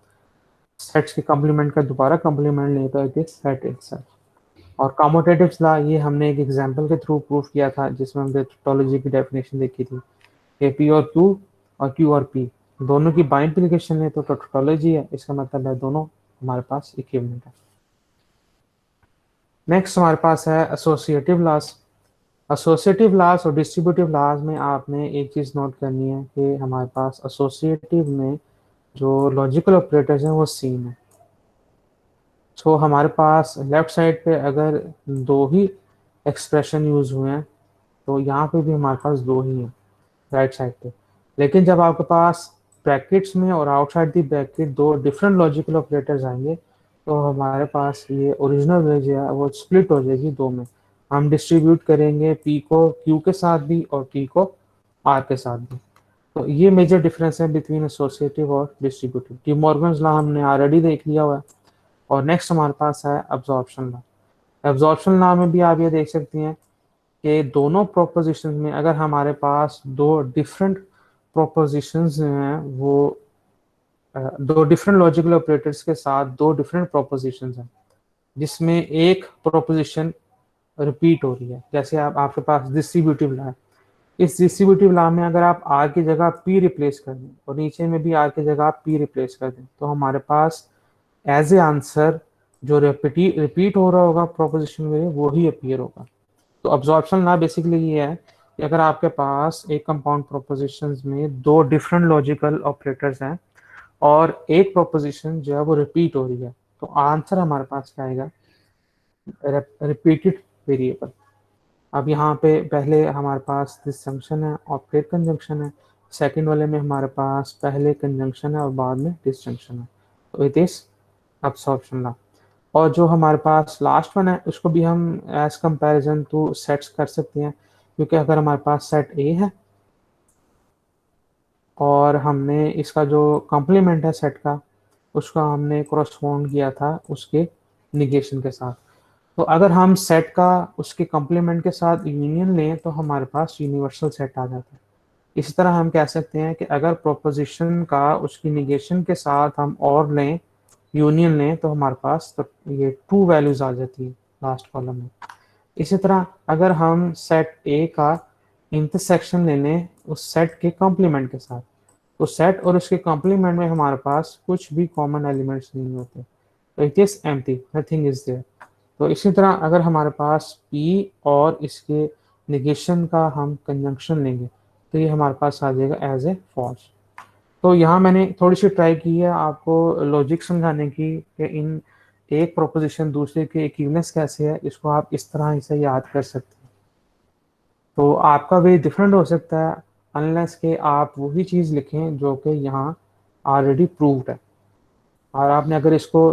सेट्स के कॉम्प्लीमेंट का दोबारा कॉम्प्लीमेंट लें तो इट इज सेट इटसेल्फ। और कॉमोटेटिव लॉ ये हमने एक एग्जांपल के थ्रू प्रूफ किया था जिसमें हमने टोपोलॉजी की डेफिनेशन देखी थी कि पी और क्यू और क्यू और पी दोनों की बाय इम्प्लीकेशन है तो टोपोलॉजी है, इसका मतलब है दोनों हमारे पास इक्विवेलेंट है। नेक्स्ट हमारे पास है एसोसिएटिव लॉस। एसोसिएटिव लॉस और डिस्ट्रीब्यूटिव लॉस में आपने एक चीज़ नोट करनी है कि हमारे पास एसोसिएटिव में जो लॉजिकल ऑपरेटर्स हैं वो सेम है। सो हमारे पास लेफ्ट साइड पे अगर दो ही एक्सप्रेशन यूज हुए हैं तो यहाँ पे भी हमारे पास दो ही हैं। राइट साइड पे। लेकिन जब आपके पास ब्रैकेट्स में और आउटसाइड दी ब्रैकेट दो डिफरेंट लॉजिकल ऑपरेटर्स आएंगे, तो हमारे पास ये ओरिजिनल रेंज है वो स्प्लिट हो जाएगी दो में। हम डिस्ट्रीब्यूट करेंगे पी को क्यू के साथ भी और टी को आर के साथ भी। तो ये मेजर डिफरेंस है बिटवीन एसोसिएटिव और डिस्ट्रीब्यूटिव। डी मॉर्गन्स लॉ हमने ऑलरेडी देख लिया हुआ है। और नेक्स्ट हमारे पास है एब्जॉर्प्शन लॉ। एब्जॉर्प्शन लॉ में भी आप ये देख सकती हैं कि दोनों प्रोपोजिशंस में अगर हमारे पास दो डिफरेंट प्रोपोजिशंस हैं, वो दो डिफरेंट लॉजिकल ऑपरेटर्स के साथ दो डिफरेंट प्रोपोजिशंस हैं, जिसमें एक प्रोपोजिशन रिपीट हो रही है, जैसे आप आपके पास डिस्ट्रीब्यूटिव लॉ है। इस डिस्ट्रीब्यूटिव लॉ में अगर आप आर की जगह पी रिप्लेस कर दें और नीचे में भी आर की जगह आप पी रिप्लेस कर दें, तो हमारे पास एज ए आंसर जो रिपीट हो रहा होगा प्रोपोजिशन में वो ही अपीयर होगा। तो अब्जॉर्प्शन लॉ बेसिकली ये है कि अगर आपके पास एक कंपाउंड प्रोपोजिशंस में दो डिफरेंट लॉजिकल ऑपरेटर्स हैं और एक प्रोपोजिशन जो है वो रिपीट हो रही है, तो आंसर हमारे पास क्या आएगा, रिपीटेड वेरिएबल। अब यहाँ पे पहले हमारे पास डिसजंक्शन है और फिर कंजंक्शन है। सेकंड वाले में हमारे पास पहले कंजंक्शन है और बाद में डिसजंक्शन है। तो इट इज अब्सॉर्प्शन लॉ। और जो हमारे पास लास्ट वन है उसको भी हम एज कंपैरिजन टू सेट्स कर सकते हैं, क्योंकि अगर हमारे पास सेट ए है और हमने इसका जो कॉम्प्लीमेंट है सेट का, उसका हमने करस्पॉन्ड किया था उसके निगेशन के साथ। तो अगर हम सेट का उसके कॉम्प्लीमेंट के साथ यूनियन लें तो हमारे पास यूनिवर्सल सेट आ जाता है। इसी तरह हम कह सकते हैं कि अगर प्रोपोजिशन का उसकी निगेशन के साथ हम और लें, यूनियन लें, तो हमारे पास तो ये ट्रू वैल्यूज आ जाती है लास्ट कॉलम में। इसी तरह अगर हम सेट ए का इंटरसेक्शन ले लें उस सेट के कॉम्प्लीमेंट के साथ, तो सेट और उसके कॉम्प्लीमेंट में हमारे पास कुछ भी कॉमन एलिमेंट्स नहीं होते, तो it is empty, nothing is there. तो इसी तरह अगर हमारे पास P और इसके निगेशन का हम कंजंक्शन लेंगे, तो ये हमारे पास आ जाएगा एज ए फॉल्स। तो यहाँ मैंने थोड़ी सी ट्राई की है आपको लॉजिक समझाने की कि इन एक प्रोपोजिशन दूसरे के इक्विवेलेंस कैसे है, इसको आप इस तरह से याद कर सकते हैं। तो आपका वे डिफरेंट हो सकता है अनलेस के आप वही चीज़ लिखें जो कि यहाँ ऑलरेडी प्रूव्ड है। और आपने अगर इसको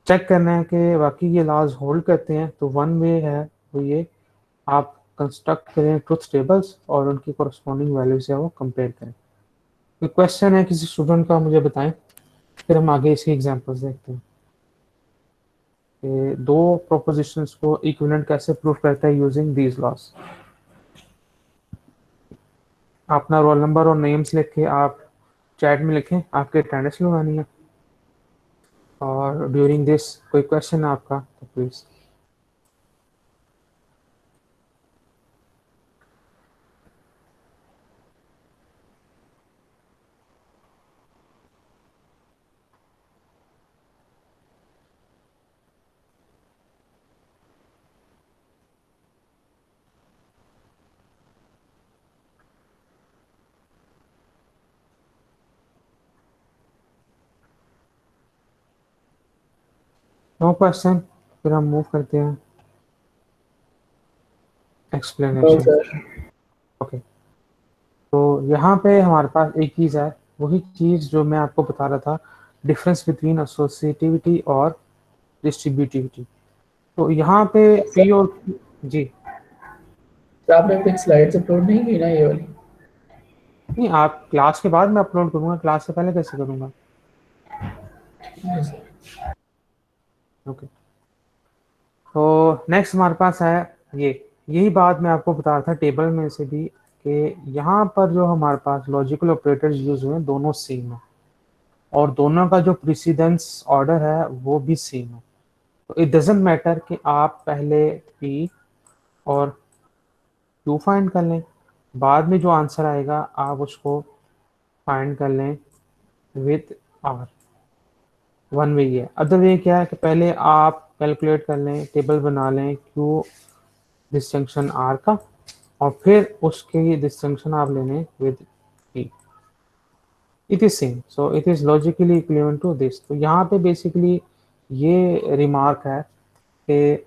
चेक करना है कि वाकई ये लॉज होल्ड करते हैं, तो वन वे है वो ये, आप कंस्ट्रक्ट करें ट्रुथ टेबल्स और उनकी कोरस्पॉन्डिंग वैल्यू से वो कंपेयर करें। कोई क्वेश्चन है किसी स्टूडेंट का, मुझे बताएं, फिर हम आगे इसकी एग्जांपल्स देखते हैं कि दो प्रोपोजिशंस को इक्विवेलेंट कैसे प्रूव करता है यूजिंग दीज लॉज। अपना रोल नंबर और नेम्स लिख के आप चैट में लिखें, आपके अटेंडेंस लगानी है। और ड्यूरिंग दिस कोई क्वेश्चन है आपका तो प्लीज़। नो क्वेश्चन, फिर हम मूव करते हैं नो एक्सप्लेनेशन। सर। ओके, तो यहाँ पे हमारे पास एक चीज़ है, वही चीज़ जो मैं आपको बता रहा था, डिफरेंस बिटवीन एसोसिएटिविटी और डिस्ट्रीब्यूटिविटी। तो यहाँ पे सर पी और जी, आपने कुछ स्लाइड्स अपलोड नहीं की ना ये वाली? नहीं आप क्लास के बाद मैं अपलोड करूँगा, क्लास से पहले कैसे करूँगा। नहीं सर। ओके, तो नेक्स्ट हमारे पास है ये, यही बात मैं आपको बता रहा था टेबल में से भी कि यहाँ पर जो हमारे पास लॉजिकल ऑपरेटर्स यूज हुए हैं दोनों सेम है और दोनों का जो प्रीसीडेंस ऑर्डर है वो भी सेम है। तो इट डजेंट मैटर कि आप पहले पी और क्यू फाइंड कर लें, बाद में जो आंसर आएगा आप उसको फाइंड कर लें विथ आर। वन वे ये है। अदर वे क्या है कि पहले आप कैलकुलेट कर लें, टेबल बना लें क्यू डिस्टिंक्शन आर का, और फिर उसके डिस्टिंक्शन आप लेने with p. It is same, so it is logically equivalent to this. तो यहाँ पे बेसिकली ये रिमार्क है कि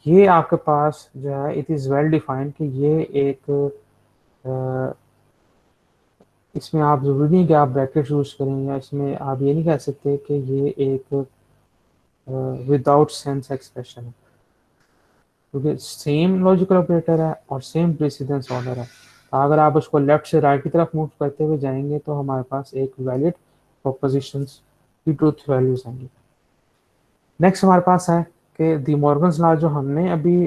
ये आपके पास जो है इट इज़ वेल डिफाइंड कि ये एक इसमें आप ज़रूरी नहीं कि आप ब्रैकेट यूज़ करें, या इसमें आप ये नहीं कह सकते कि ये एक विदाउट सेंस एक्सप्रेशन है, क्योंकि सेम लॉजिकल ऑपरेटर है और सेम प्रेसिडेंस ऑर्डर है। अगर आप उसको लेफ्ट से राइट की तरफ मूव करते हुए जाएंगे तो हमारे पास एक वैलिड प्रोपोजिशंस की ट्रूथ वैल्यूज आएंगी। नेक्स्ट हमारे पास है कि डी मॉर्गन्स लॉ जो हमने अभी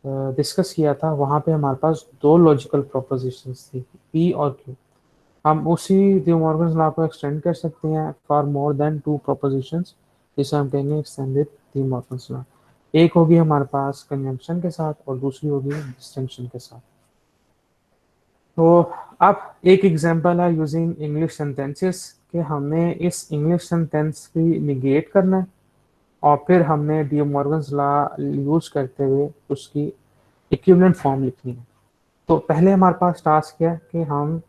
डिस्कस किया था, वहाँ पे हमारे पास दो लॉजिकल प्रोपोजिशंस थी, पी और क्यू। हम उसी डी मॉर्गन्स लॉ को एक्सटेंड कर सकते हैं for more than two propositions, जिसे हम कहेंगे एक्सटेंडेड डी मॉर्गन्स लॉ। एक होगी हमारे पास कंजंक्शन के साथ और दूसरी होगी डिस्टिंक्शन के साथ। तो अब एक एग्जांपल है यूजिंग इंग्लिश सेंटेंसेस, कि हमने इस इंग्लिश सेंटेंस की निगेट करना है और फिर हमने डी मॉर्गन्स लॉ यूज करते हुए उसकी इक्विवेलेंट फॉर्म लिखनी है। तो पहले हमारे पास टास्क है कि हम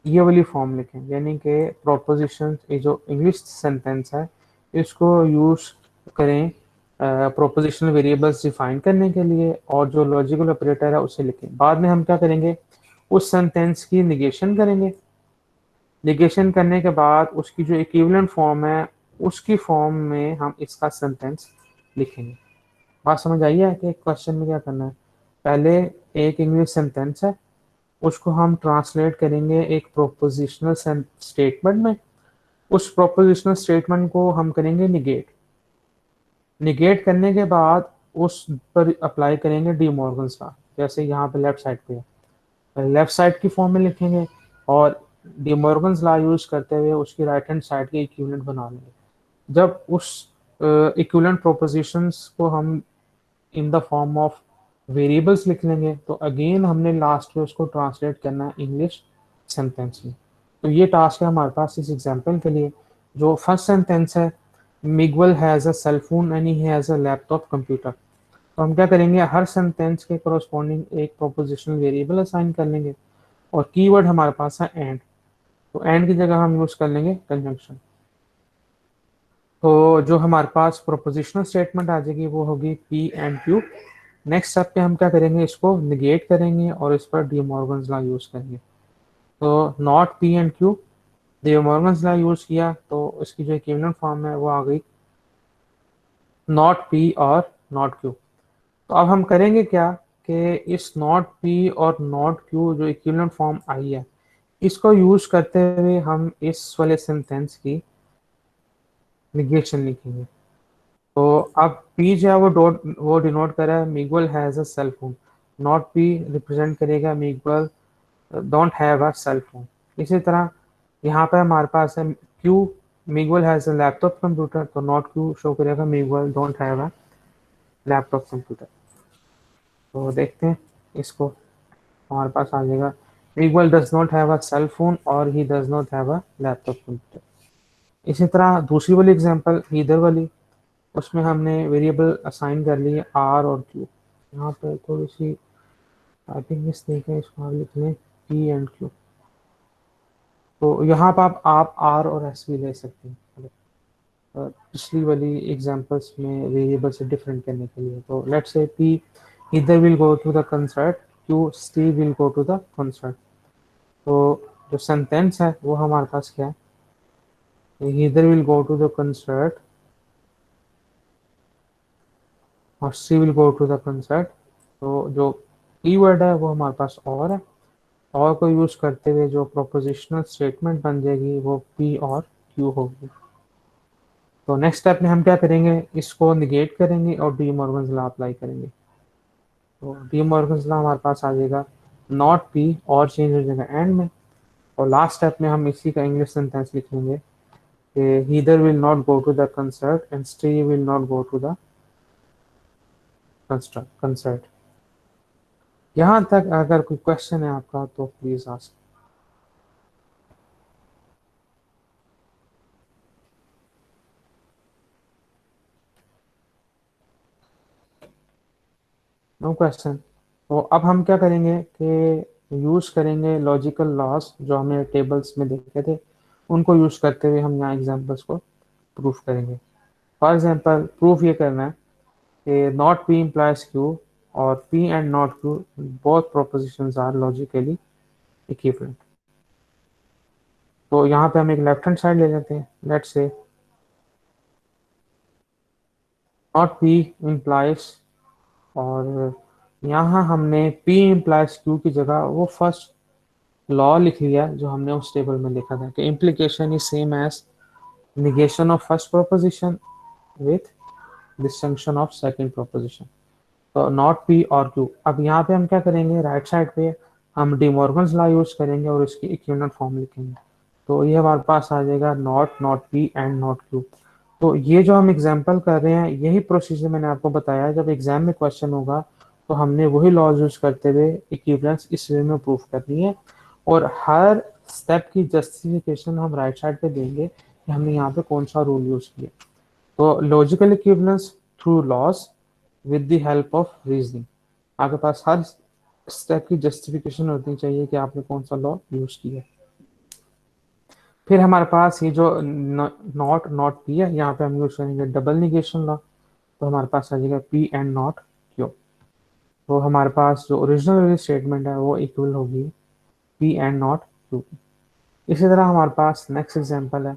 ये वाली फॉर्म लिखें, यानी कि प्रोपोजिशन, ये जो इंग्लिश सेंटेंस है इसको यूज करें प्रोपोजिशनल वेरिएबल्स डिफाइन करने के लिए, और जो लॉजिकल ऑपरेटर है उसे लिखें। बाद में हम क्या करेंगे, उस सेंटेंस की निगेशन करेंगे। निगेशन करने के बाद उसकी जो इक्विवेलेंट फॉर्म है उसकी फॉर्म में हम इसका सेंटेंस लिखेंगे। बात समझ आई है कि क्वेश्चन में क्या करना है। पहले एक इंग्लिश सेंटेंस है, उसको हम ट्रांसलेट करेंगे एक प्रोपोजिशनल स्टेटमेंट में। उस प्रोपोजिशनल स्टेटमेंट को हम करेंगे निगेट। निगेट करने के बाद उस पर अप्लाई करेंगे डी मॉर्गन्स लॉ, जैसे यहाँ पे लेफ्ट साइड पे है, लेफ्ट साइड की फॉर्म में लिखेंगे और डी मॉर्गन्स लॉ यूज करते हुए उसकी राइट हैंड साइड के इक्विवेलेंट बना लेंगे। जब उस इक्विवेलेंट प्रोपोजिशंस को हम in the form of variables लिख लेंगे, तो अगेन हमने लास्ट में उसको ट्रांसलेट करना है इंग्लिश सेंटेंस में। तो ये टास्क है हमारे पास इस एग्जांपल के लिए। जो फर्स्ट सेंटेंस है, Miguel has a cell phone and he has a laptop computer. तो हम क्या करेंगे, हर सेंटेंस के करस्पॉन्डिंग एक प्रोपोजिशनल वेरिएबल असाइन कर लेंगे, और कीवर्ड हमारे पास है एंड। तो एंड की जगह हम यूज कर लेंगे कंजंक्शन। तो जो हमारे पास प्रोपोजिशनल स्टेटमेंट आ जाएगी वो होगी P and Q. Next step पे हम क्या करेंगे, इसको निगेट करेंगे और इस पर डी मॉर्गन्स लॉ यूज करेंगे। तो not p and Q, D Morgan's law use किया तो इसकी जो इक्विवेलेंट फॉर्म है वो आ गई नॉट पी और नॉट क्यू। तो अब हम करेंगे क्या कि इस नॉट पी और नॉट क्यू जो इक्विवेलेंट फॉर्म आई है, इसको यूज करते हुए हम इस वाले सेंटेंस की निगेशन लिखेंगे। तो अब P जो है वो डिनोट कर रहा है Miguel has a cell phone. Not P represent करेगा Miguel don't have a cell phone. इसी तरह यहाँ पे हमारे पास है Q, Miguel has a laptop computer, तो नॉट Q शो करेगा Miguel don't have a laptop computer. तो देखते हैं इसको, हमारे पास आ जाएगा Miguel does not have a cell phone और he does not have a laptop computer. इसी तरह दूसरी वाली एग्जांपल इधर वाली, उसमें हमने वेरिएबल असाइन कर लिए आर और क्यू। यहाँ पर थोड़ी सी टाइपिंग मिस्टेक है, इसको हम लिख लें पी एंड क्यू। तो यहाँ पर आप आर और एस भी ले सकते हैं, मतलब पिछली वाली एग्जांपल्स में वेरिएबल से डिफरेंट करने के लिए। तो let's say p Heather will go to the concert, q Steve will go to the concert. तो जो सेंटेंस है वो हमारे पास क्या है, इधर will go to the concert और she will go to the concert. तो जो कीवर्ड है वो हमारे पास और है, और को यूज करते हुए जो प्रोपोजिशनल स्टेटमेंट बन जाएगी वो पी और क्यू होगी। तो नेक्स्ट स्टेप में हम क्या करेंगे, इसको निगेट करेंगे और डी मॉर्गन्स लॉ अप्लाई करेंगे। तो डी मॉर्गन्स लॉ हमारे पास आ जाएगा नॉट पी और चेंज हो जाएगा एंड में। और लास्ट स्टेप में हम इसी का इंग्लिश सेंटेंस लिखेंगे कि Heather will not go to the concert and Steve will not go to the concert. यहाँ तक अगर कोई क्वेश्चन है आपका तो प्लीज आस्क। No question. तो अब हम क्या करेंगे कि यूज करेंगे लॉजिकल लॉस जो हमने टेबल्स में देखे थे, उनको यूज करते हुए हम यहाँ एग्जांपल्स को प्रूफ करेंगे। फॉर एग्जांपल प्रूफ ये करना है कि नॉट पी इम्प्लाइज क्यू और p and not q both propositions are logically equivalent. तो यहाँ पे हम एक लेफ्ट हैंड साइड ले लेते हैं, लेट्स से नॉट पी इम्प्लाइज, और यहाँ हमने पी इम्प्लाइज क्यू की जगह वो फर्स्ट लॉ लिख लिया जो हमने उस टेबल में लिखा था कि implication is same as negation of first proposition with disjunction of second proposition। तो नॉट पी और क्यू। अब यहाँ पे हम क्या करेंगे, राइट साइड पे हम डिमॉर्गन्स लॉ यूज करेंगे और इसकी इक्विवेलेंट फॉर्म लिखेंगे। तो ये हमारे पास आ जाएगा not not p and not q. तो ये जो हम एग्जांपल कर रहे हैं यही प्रोसीजर मैंने आपको बताया है, जब एग्जाम में क्वेश्चन होगा तो हमने वही लॉज यूज करते हुए इक्विवेलेंस इस वे में प्रूफ करनी है, और हर स्टेप की जस्टिफिकेशन हम राइट साइड पे देंगे कि हमने यहाँ पे कौन सा रूल यूज किया। तो logical equivalence through loss with the help of reasoning, आपके पास हर स्टेप की जस्टिफिकेशन होनी चाहिए कि आपने कौन सा लॉ यूज किया। फिर हमारे पास ये जो नॉट नॉट पी है, यहाँ पे हम यूज करेंगे डबल निगेशन लॉ। तो हमारे पास आ जाएगा पी एंड नॉट क्यू। तो हमारे पास जो ओरिजिनल स्टेटमेंट है वो इक्वल होगी पी एंड नॉट क्यू। इसी तरह हमारे पास नेक्स्ट एग्जांपल है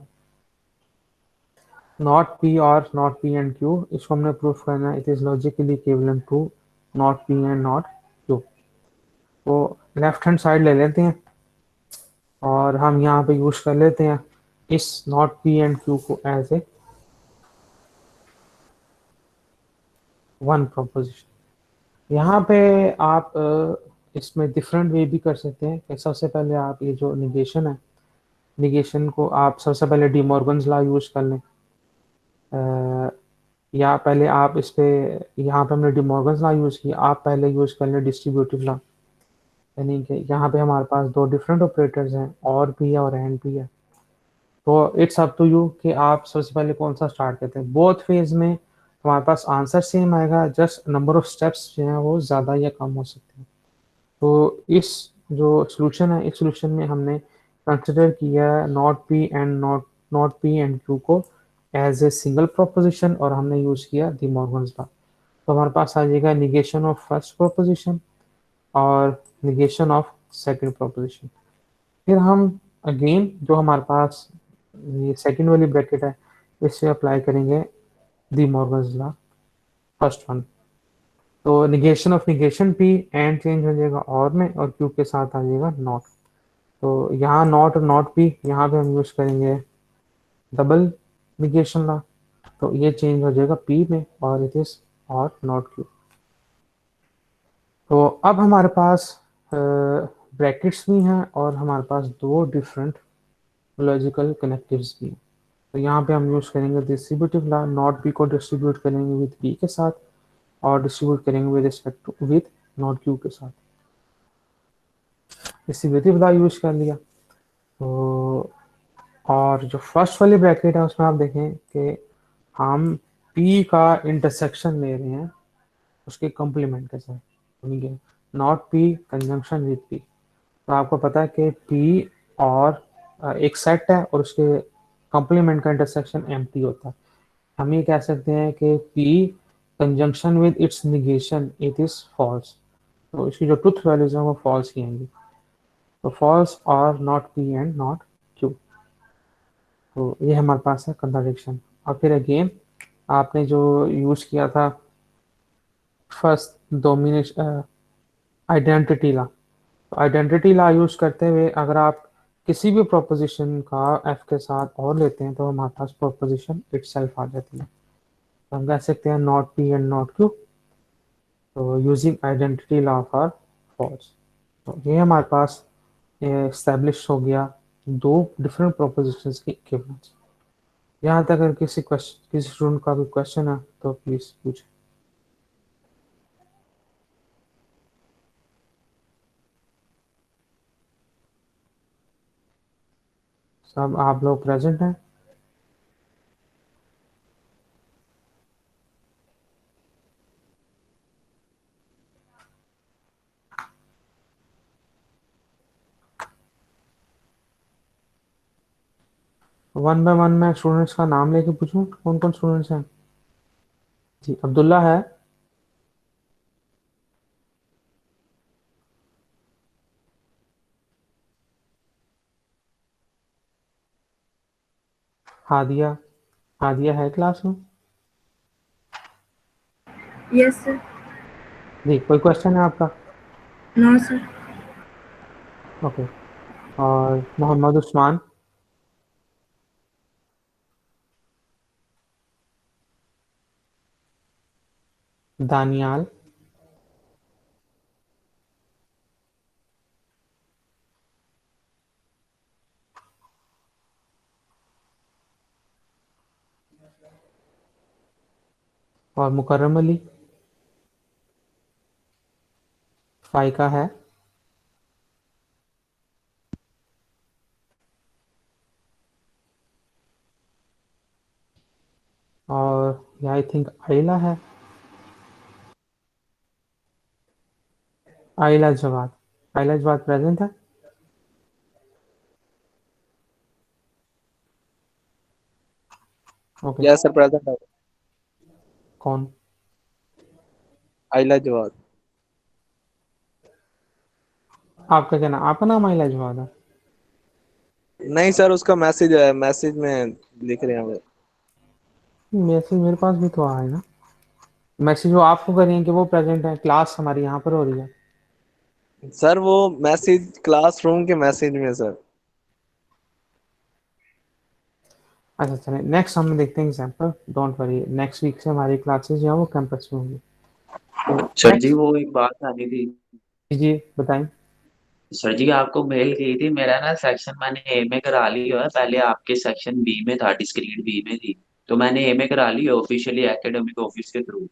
नॉट पी और नॉट पी एंड क्यू। इसको हमने प्रूफ करना है, it is logically equivalent to not p and not q. तो लेफ्ट हैंड साइड ले लेते हैं और हम यहाँ पे यूज कर लेते हैं इस नॉट पी एंड क्यू को एज ए वन प्रोपोजिशन। यहाँ पे आप इसमें डिफरेंट वे भी कर सकते हैं कि सबसे पहले आप ये जो निगेशन है, निगेशन को आप सबसे पहले डिमॉर्गन्स लॉ यूज कर लें, अ, या पहले आप इस पे, यहाँ पे हमने डिमॉर्गन्स लॉ यूज किया, आप पहले यूज कर लें डिस्ट्रीब्यूटिव लॉ। यानी कि यहाँ पे हमारे पास दो डिफरेंट ऑपरेटर्स हैं, और भी है और एंड भी है। तो इट्स अप टू यू कि आप सबसे पहले कौन सा स्टार्ट करते हैं। बोथ फेज में हमारे पास आंसर सेम आएगा, जस्ट नंबर ऑफ स्टेप्स जो हैं वो ज़्यादा या कम हो सकते हैं। तो इस जो सोल्यूशन है, इस सोल्यूशन में हमने कंसिडर किया not p and not p and Q को एज ए सिंगल प्रोपोजिशन, और हमने यूज किया दी मॉर्गन्स लॉ। तो हमारे पास आ जाएगा निगेशन ऑफ फर्स्ट प्रोपोजिशन और निगेशन ऑफ सेकंड प्रोपोजिशन। फिर हम अगेन जो हमारे पास ये सेकंड वाली ब्रैकेट है इससे अप्लाई करेंगे दी मॉर्गन्स लॉ, फर्स्ट वन। तो negation of negation P, and change हो जाएगा और में, और क्यू के साथ आ जाएगा नॉट। तो यहाँ नॉट और नॉट पी, यहाँ पे हम यूज करेंगे डबल निगेशन लॉ। तो ये चेंज हो जाएगा पी में, और इट इज और नॉट क्यू। तो अब हमारे पास ब्रैकेट्स भी हैं और हमारे पास दो डिफरेंट लॉजिकल कनेक्टिव्स भी हैं। तो यहाँ पे हम यूज करेंगे डिस्ट्रीब्यूटिव लॉ, नॉट पी को डिस्ट्रीब्यूट करेंगे विद पी के साथ, और डिस्ट्रीब्यूट करेंगे with respect to with not q के साथ। डिस्ट्रीब्यूटिव लॉ यूज कर लिया। तो और जो फर्स्ट वाली ब्रैकेट है उसमें आप देखें कि हम पी का इंटरसेक्शन ले रहे हैं उसके कॉम्प्लीमेंट के साथ, ठीक है, not P conjunction with P. तो आपको पता है कि पी और एक सेट है और उसके कॉम्प्लीमेंट का इंटरसेक्शन एम्प्टी होता है। हम ये कह सकते हैं कि p conjunction with its negation it is false. तो इसकी जो ट्रुथ वैल्यूज है वो फॉल्स ही आएंगी। तो फॉल्स और not p and not q. तो ये हमारे पास है कंट्राडिक्शन। और फिर अगेन आपने जो यूज किया था फर्स्ट डोमिनेशन आइडेंटिटी लॉ, तो आइडेंटिटी लॉ यूज करते हुए अगर आप किसी भी प्रोपोजिशन का एफ के साथ और लेते हैं तो हमारे पास प्रोपोजिशन इटसेल्फ आ जाती है। तो हम कह सकते हैं not p and not q, तो using identity law for false. तो ये हमारे पास एस्टेब्लिश हो गया दो डिफरेंट प्रोपोजिशंस की इक्विवेलेंस। यहाँ तक अगर किसी स्टूडेंट का भी क्वेश्चन है तो प्लीज पूछें। सब आप लोग प्रेजेंट हैं? वन बाय वन मैं स्टूडेंट्स का नाम लेके पूछूं कौन कौन स्टूडेंट्स हैं? जी, अब्दुल्ला है। हादिया, हादिया है क्लास में? Yes, sir. जी, कोई क्वेश्चन है आपका? No, sir. ओके। और मोहम्मद उस्मान? दानियाल? और मुकर्रम अली? फाइका है? और आई थिंक आइला है। आइला जवाद? आइला जवाद प्रेजेंट है? ओके। यस सर, प्रेजेंट है। कौन? आइला जवाद। आपका क्या नाम, आपका नाम आइला जवाद है? नहीं सर, उसका मैसेज है, मैसेज में लिख रहे हैं हमें। मैसेज मेरे पास भी तो आया है ना। मैसेज वो आपको करें कि वो प्रेजेंट है, क्लास हमारी यहाँ पर हो रही है। सर वो मैसेज क्लासरूम के मैसेज में सर। अच्छा चलिए, नेक्स्ट हम देखते हैं example. Don't worry, next week से हमारी क्लासेस जो है वो कैंपस में होंगी। तो सर जी नेक्स्ट वो एक बात आनी थी। जी बताएं। सर जी आपको मेल की थी, मेरा ना सेक्शन मैंने ए में करा लिया है। पहले आपके सेक्शन बी में था, डिस्क्रीट बी में थी। तो मैंने ए में करा ली ऑफिशियली एकेडमिक ऑफिस के थ्रू।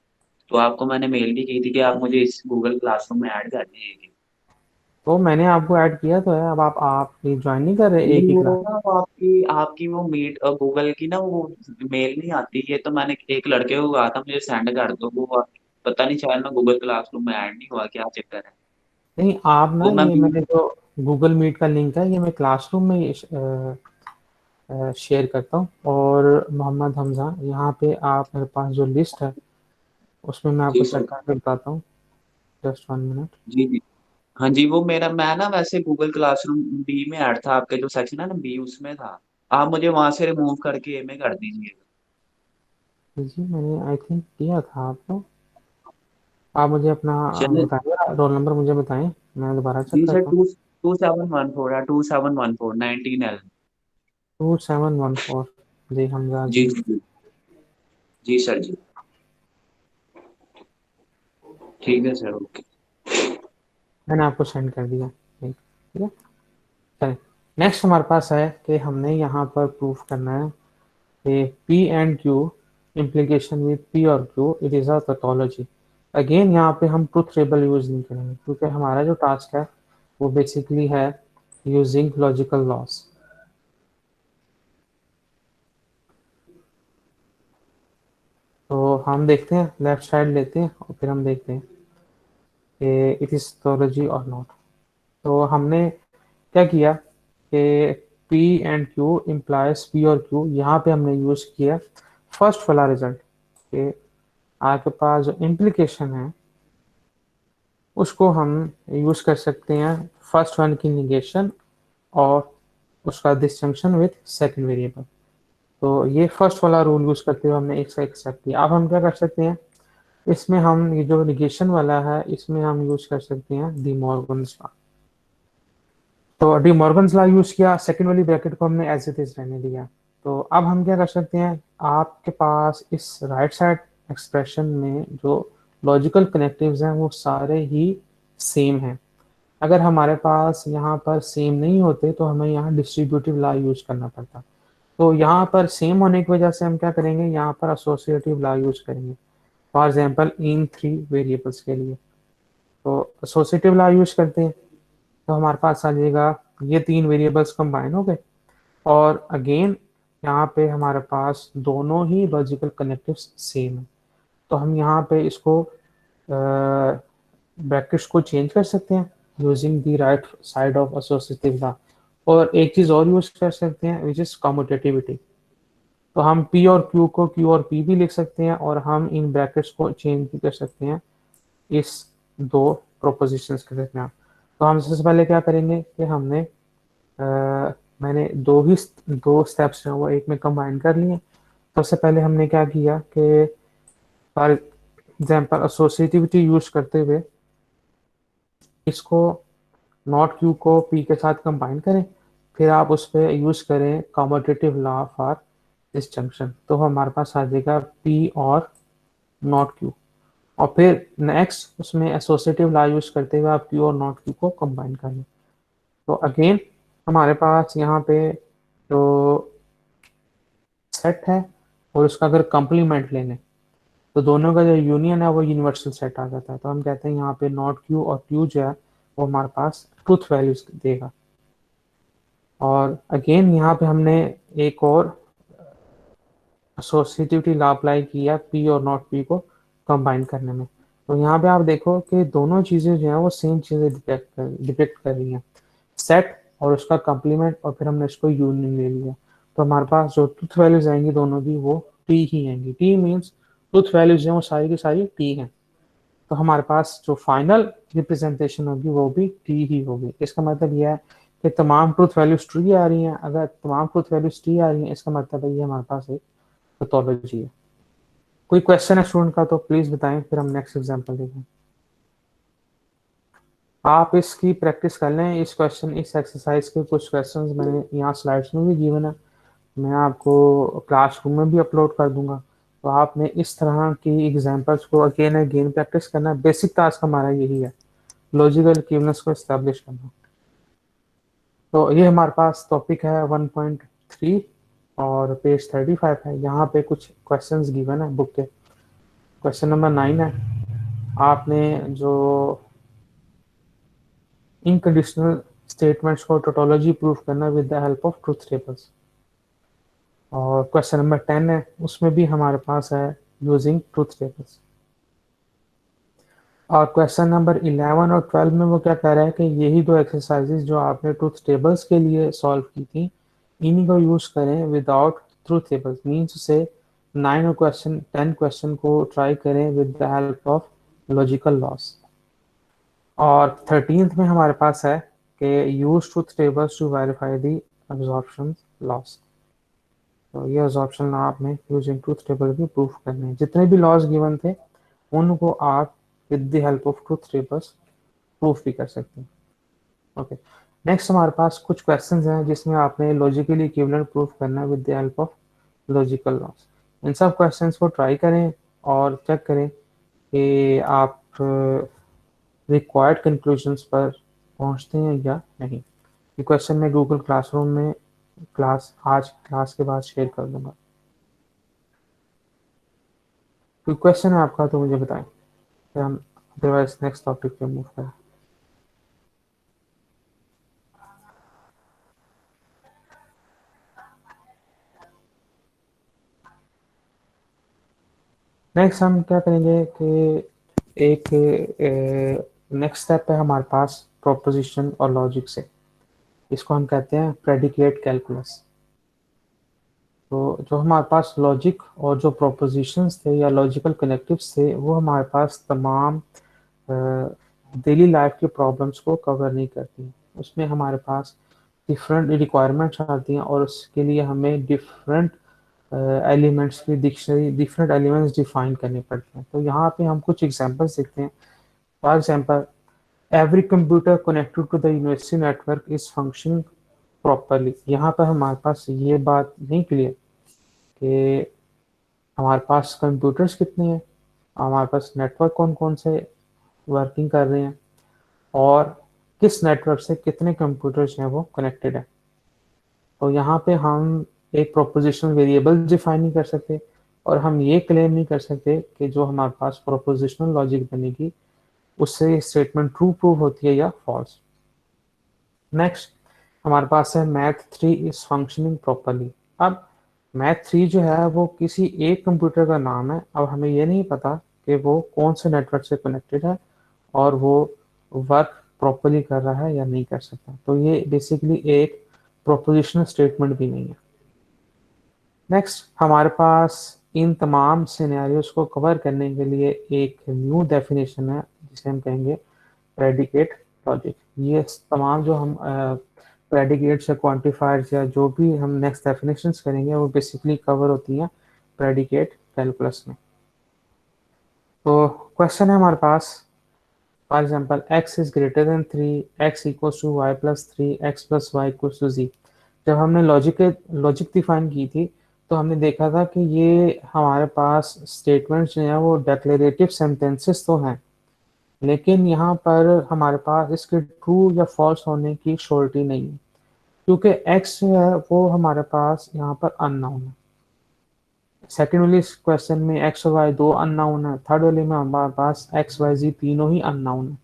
तो आपको मैंने मेल भी की थी कि आप मुझे इस गूगल क्लासरूम में ऐड कर दीजिए। तो मैंने आपको ऐड किया तो है, अब आप ज्वाइन नहीं कर रहे एक नहीं ही वो क्लास? ना वो आपकी आपकी वो मीट गूगल की ना वो मेल नहीं आती। ये तो मैंने एक लड़के को कहा था मुझे सेंड कर दो, वो पता नहीं शायद मैं गूगल क्लासरूम में ऐड नहीं हुआ, क्या चक्कर है। नहीं, आप ना, वो मैं ये मैंने जो गूगल मीट का लिंक है ये मैं क्लासरूम में शेयर करता हूँ। और मोहम्मद हमजा, यहाँ पे आप, मेरे पास जो लिस्ट है उसमें मैं जी आपको सर। चेक करके बताता हूँ। Just 1 minute. जी जी। हाँ जी, वो मेरा मैं ना वैसे गूगल क्लासरूम बी में ऐड था, आपके जो सेक्शन है ना बी उसमें था। आप मुझे वहां से रिमूव करके ए में कर दीजिए। जी मैंने आई थिंक किया था आपको। आप मुझे अपना चलिए। बताइए, रोल नंबर मुझे बताएं, मैं दोबारा चेक जी सर, करता हूँ। 2714 है, 2714 19L। 2714। जी हमजा जी जी। जी जी। जी सर जी। ठीक है सर, ओके। मैंने आपको सेंड कर दिया। ठीक ठीक है। चलिए, नेक्स्ट हमारे पास है कि हमने यहाँ पर प्रूफ करना है कि p and q implication with p और q, it is a tautology. Again यहाँ पे हम ट्रुथ टेबल यूज नहीं करेंगे, क्योंकि हमारा जो टास्क है वो बेसिकली है यूजिंग लॉजिकल लॉस। तो हम देखते हैं, लेफ्ट साइड लेते हैं और फिर हम देखते हैं कि इट इज़ टोटोलॉजी और नॉट। तो हमने क्या किया कि P and Q implies P और Q, यहाँ पे हमने यूज़ किया फर्स्ट वाला रिजल्ट कि आपके पास जो इम्प्लीकेशन है उसको हम यूज़ कर सकते हैं फर्स्ट वन की निगेशन और उसका डिस्जंक्शन विथ सेकंड वेरिएबल। तो ये फर्स्ट वाला रूल यूज़ करते हुए हमने एक से एक्सेप्ट किया। अब हम क्या कर सकते हैं, इसमें हम ये जो निगेशन वाला है इसमें हम यूज़ कर सकते हैं डी मॉर्गन्स लॉ। तो डी मॉर्गन्स लॉ यूज़ किया, सेकंड वाली ब्रैकेट को हमने एज इट इज रहने दिया। तो अब हम क्या कर सकते हैं, आपके पास इस राइट साइड एक्सप्रेशन में जो लॉजिकल कनेक्टिव्स हैं वो सारे ही सेम हैं। अगर हमारे पास यहाँ पर सेम नहीं होते तो हमें यहाँ डिस्ट्रीब्यूटिव लॉ यूज करना पड़ता। तो यहाँ पर सेम होने की वजह से हम क्या करेंगे, यहाँ पर एसोसिएटिव लॉ यूज करेंगे। फॉर एग्जांपल इन 3 वेरिएबल्स के लिए तो एसोसिएटिव लॉ यूज करते हैं। तो हमारे पास आ जाएगा ये 3 वेरिएबल्स कंबाइन हो गए, और अगेन यहाँ पे हमारे पास दोनों ही लॉजिकल कनेक्टिव्स सेम है। तो हम यहाँ पे इसको ब्रैकेट्स को चेंज कर सकते हैं using the right side of associative law. और एक चीज और यूज कर सकते हैं विच इज कम्यूटेटिविटी। तो हम P और Q को Q और P भी लिख सकते हैं, और हम इन ब्रैकेट्स को चेंज भी कर सकते हैं इस दो प्रोपोजिशंस के दरमियान। तो हम सबसे पहले क्या करेंगे कि हमने मैंने दो स्टेप्स जो हैं वो एक में कंबाइन कर लिए। सबसे पहले हमने क्या किया कि फॉर एग्जाम्पल एसोसिएटिविटी यूज करते हुए इसको नॉट क्यू को पी के साथ कंबाइन करें, फिर आप उस पर यूज करें commutative law for this junction, तो हमारे पास आ जाएगा पी और नॉट क्यू। और फिर नेक्स्ट उसमें एसोसिएटिव लॉ यूज करते हुए आप क्यू और नॉट क्यू को कंबाइन कर लें। तो अगेन हमारे पास यहाँ पे जो सेट है और उसका अगर कंप्लीमेंट लेने तो दोनों का जो यूनियन है वो यूनिवर्सल सेट आ जाता है। तो हम कहते हैं यहाँ पे नॉट क्यू और क्यू जो है वो हमारे पास ट्रूथ वैल्यूज देगा। और अगेन यहाँ पे हमने एक और एसोसिएटिविटी लॉ अप्लाई किया पी और नॉट पी को कंबाइन करने में। तो यहाँ पे आप देखो कि दोनों चीज़ें जो हैं वो सेम चीज़ें डिपेक्ट कर रही हैं, सेट और उसका कंप्लीमेंट, और फिर हमने इसको यूनियन ले लिया। तो हमारे पास जो ट्रूथ वैल्यूज आएंगी दोनों की वो टी ही आएंगी। टी मीन्स ट्रूथ वैल्यूज हैं वो सारी की सारी टी हैं। तो हमारे पास जो फाइनल रिप्रेजेंटेशन होगी वो भी टी ही होगी। इसका मतलब यह है कि तमाम ट्रूथ वैल्यूज टी आ रही हैं। अगर तमाम ट्रूथ वैल्यूज टी आ रही हैं इसका मतलब है ये हमारे पास एक पैथोलॉजी है। कोई क्वेश्चन है स्टूडेंट का तो प्लीज बताएं, फिर हम नेक्स्ट एग्जांपल देखें। आप इसकी प्रैक्टिस कर लें। इस एक्सरसाइज के कुछ क्वेश्चंस मैंने यहाँ स्लाइड्स में भी गिवन है, मैं आपको क्लासरूम में भी अपलोड कर दूंगा। तो आपने इस तरह की एग्जांपल्स को अगेन अगेन प्रैक्टिस करना है। बेसिक टास्क हमारा यही है, लॉजिकल इक्विवेलेंस को एस्टैब्लिश करना। तो ये हमारे पास टॉपिक है 1.3 और पेज 35 है। यहाँ पे कुछ क्वेश्चंस गिवन है बुक के। क्वेश्चन नंबर 9 है, आपने जो इनकंडीशनल स्टेटमेंट्स को टोटोलॉजी प्रूफ करना with the help of truth tables. और क्वेश्चन नंबर 10 है, उसमें भी हमारे पास है यूजिंग ट्रूथ टेबल्स। और क्वेश्चन नंबर 11 और 12 में वो क्या कह रहा है कि यही दो एक्सरसाइजेज जो आपने ट्रूथ टेबल्स के लिए सॉल्व की थी इन्हीं को यूज करें विदाउट ट्रूथ टेबल्स। मीन्स से 9 और क्वेश्चन 10 क्वेश्चन को ट्राई करें with the help of logical loss. और 13th में हमारे पास है कि use truth tables two verify the absorption loss. तो ये एब्जॉर्प्शन लॉ आपने यूजिंग ट्रूथ टेबल भी प्रूफ करने हैं। जितने भी लॉस गिवन थे उनको आप with the help of truth tables proof भी कर सकते हैं। ओके, नेक्स्ट हमारे पास कुछ क्वेश्चंस हैं जिसमें आपने लॉजिकली इक्विवेलेंट प्रूफ करना है with the help of logical laws. इन सब क्वेश्चंस को ट्राई करें और चेक करें कि आप रिक्वायर्ड कंक्लूजन्स पर पहुंचते हैं या नहीं। ये क्वेश्चन मैं गूगल क्लासरूम में आज क्लास के बाद शेयर कर दूंगा। कोई क्वेश्चन है आपका तो मुझे बताएं, फिर हम अदरवाइज नेक्स्ट टॉपिक पे मूव करें। नेक्स्ट हम क्या करेंगे कि एक नेक्स्ट स्टेप है हमारे पास प्रोपोजिशन और लॉजिक से। इसको हम कहते हैं प्रेडिकेट कैलकुलस। तो जो हमारे पास लॉजिक और जो प्रोपोजिशंस थे या लॉजिकल कनेक्टिव्स थे वो हमारे पास तमाम डेली लाइफ के प्रॉब्लम्स को कवर नहीं करती। उसमें हमारे पास डिफरेंट रिक्वायरमेंट्स आती हैं और उसके लिए हमें डिफरेंट एलिमेंट्स की डिक्शनरी डिफरेंट एलिमेंट्स डिफाइन करने पड़ते हैं। तो यहाँ पे हम कुछ एग्जांपल्स देखते हैं। For example, every computer connected to the university network is functioning properly. यहाँ पर हमारे पास ये बात नहीं क्लियर कि हमारे पास कंप्यूटर्स कितने हैं, हमारे पास नेटवर्क कौन कौन से वर्किंग कर रहे हैं और किस नेटवर्क से कितने कंप्यूटर्स हैं वो कनेक्टेड है। तो यहाँ पे हम एक प्रोपोजिशनल वेरिएबल डिफाइन नहीं कर सकते और हम ये क्लेम नहीं कर सकते कि जो हमारे पास प्रोपोजिशनल लॉजिक बनेगी उससे स्टेटमेंट ट्रू प्रूव होती है या फॉल्स। नेक्स्ट हमारे पास है मैथ 3 इज फंक्शनिंग प्रॉपरली। अब मैथ 3 जो है वो किसी एक कंप्यूटर का नाम है। अब हमें ये नहीं पता कि वो कौन से नेटवर्क से कनेक्टेड है और वो वर्क प्रॉपरली कर रहा है या नहीं कर सकता। तो ये बेसिकली एक प्रोपोजिशनल स्टेटमेंट भी नहीं है। नेक्स्ट हमारे पास इन तमाम सिनेरियोस को कवर करने के लिए एक न्यू डेफिनेशन है जिसे हम कहेंगे प्रेडिकेट लॉजिक। ये तमाम जो हम प्रेडिकेट्स या क्वांटिफायर्स या जो भी हम नेक्स्ट डेफिनेशंस करेंगे वो बेसिकली कवर होती हैं प्रेडिकेट कैलकुलस में। तो क्वेश्चन है हमारे पास, for example x is greater than 3, x equals to y plus 3, x plus y equals to z। जब हमने लॉजिक डिफाइन की थी तो हमने देखा था कि ये हमारे पास स्टेटमेंट्स जो हैं वो डेक्लेरेटिव सेंटेंसेस तो हैं, लेकिन यहाँ पर हमारे पास इसके ट्रू या फॉल्स होने की श्योरिटी नहीं है, क्योंकि x जो है वो हमारे पास यहाँ पर अननोन है। सेकेंड वाली क्वेश्चन में x और y दो अननोन है, थर्ड वाले में हमारे पास x y z तीनों ही अननोन है।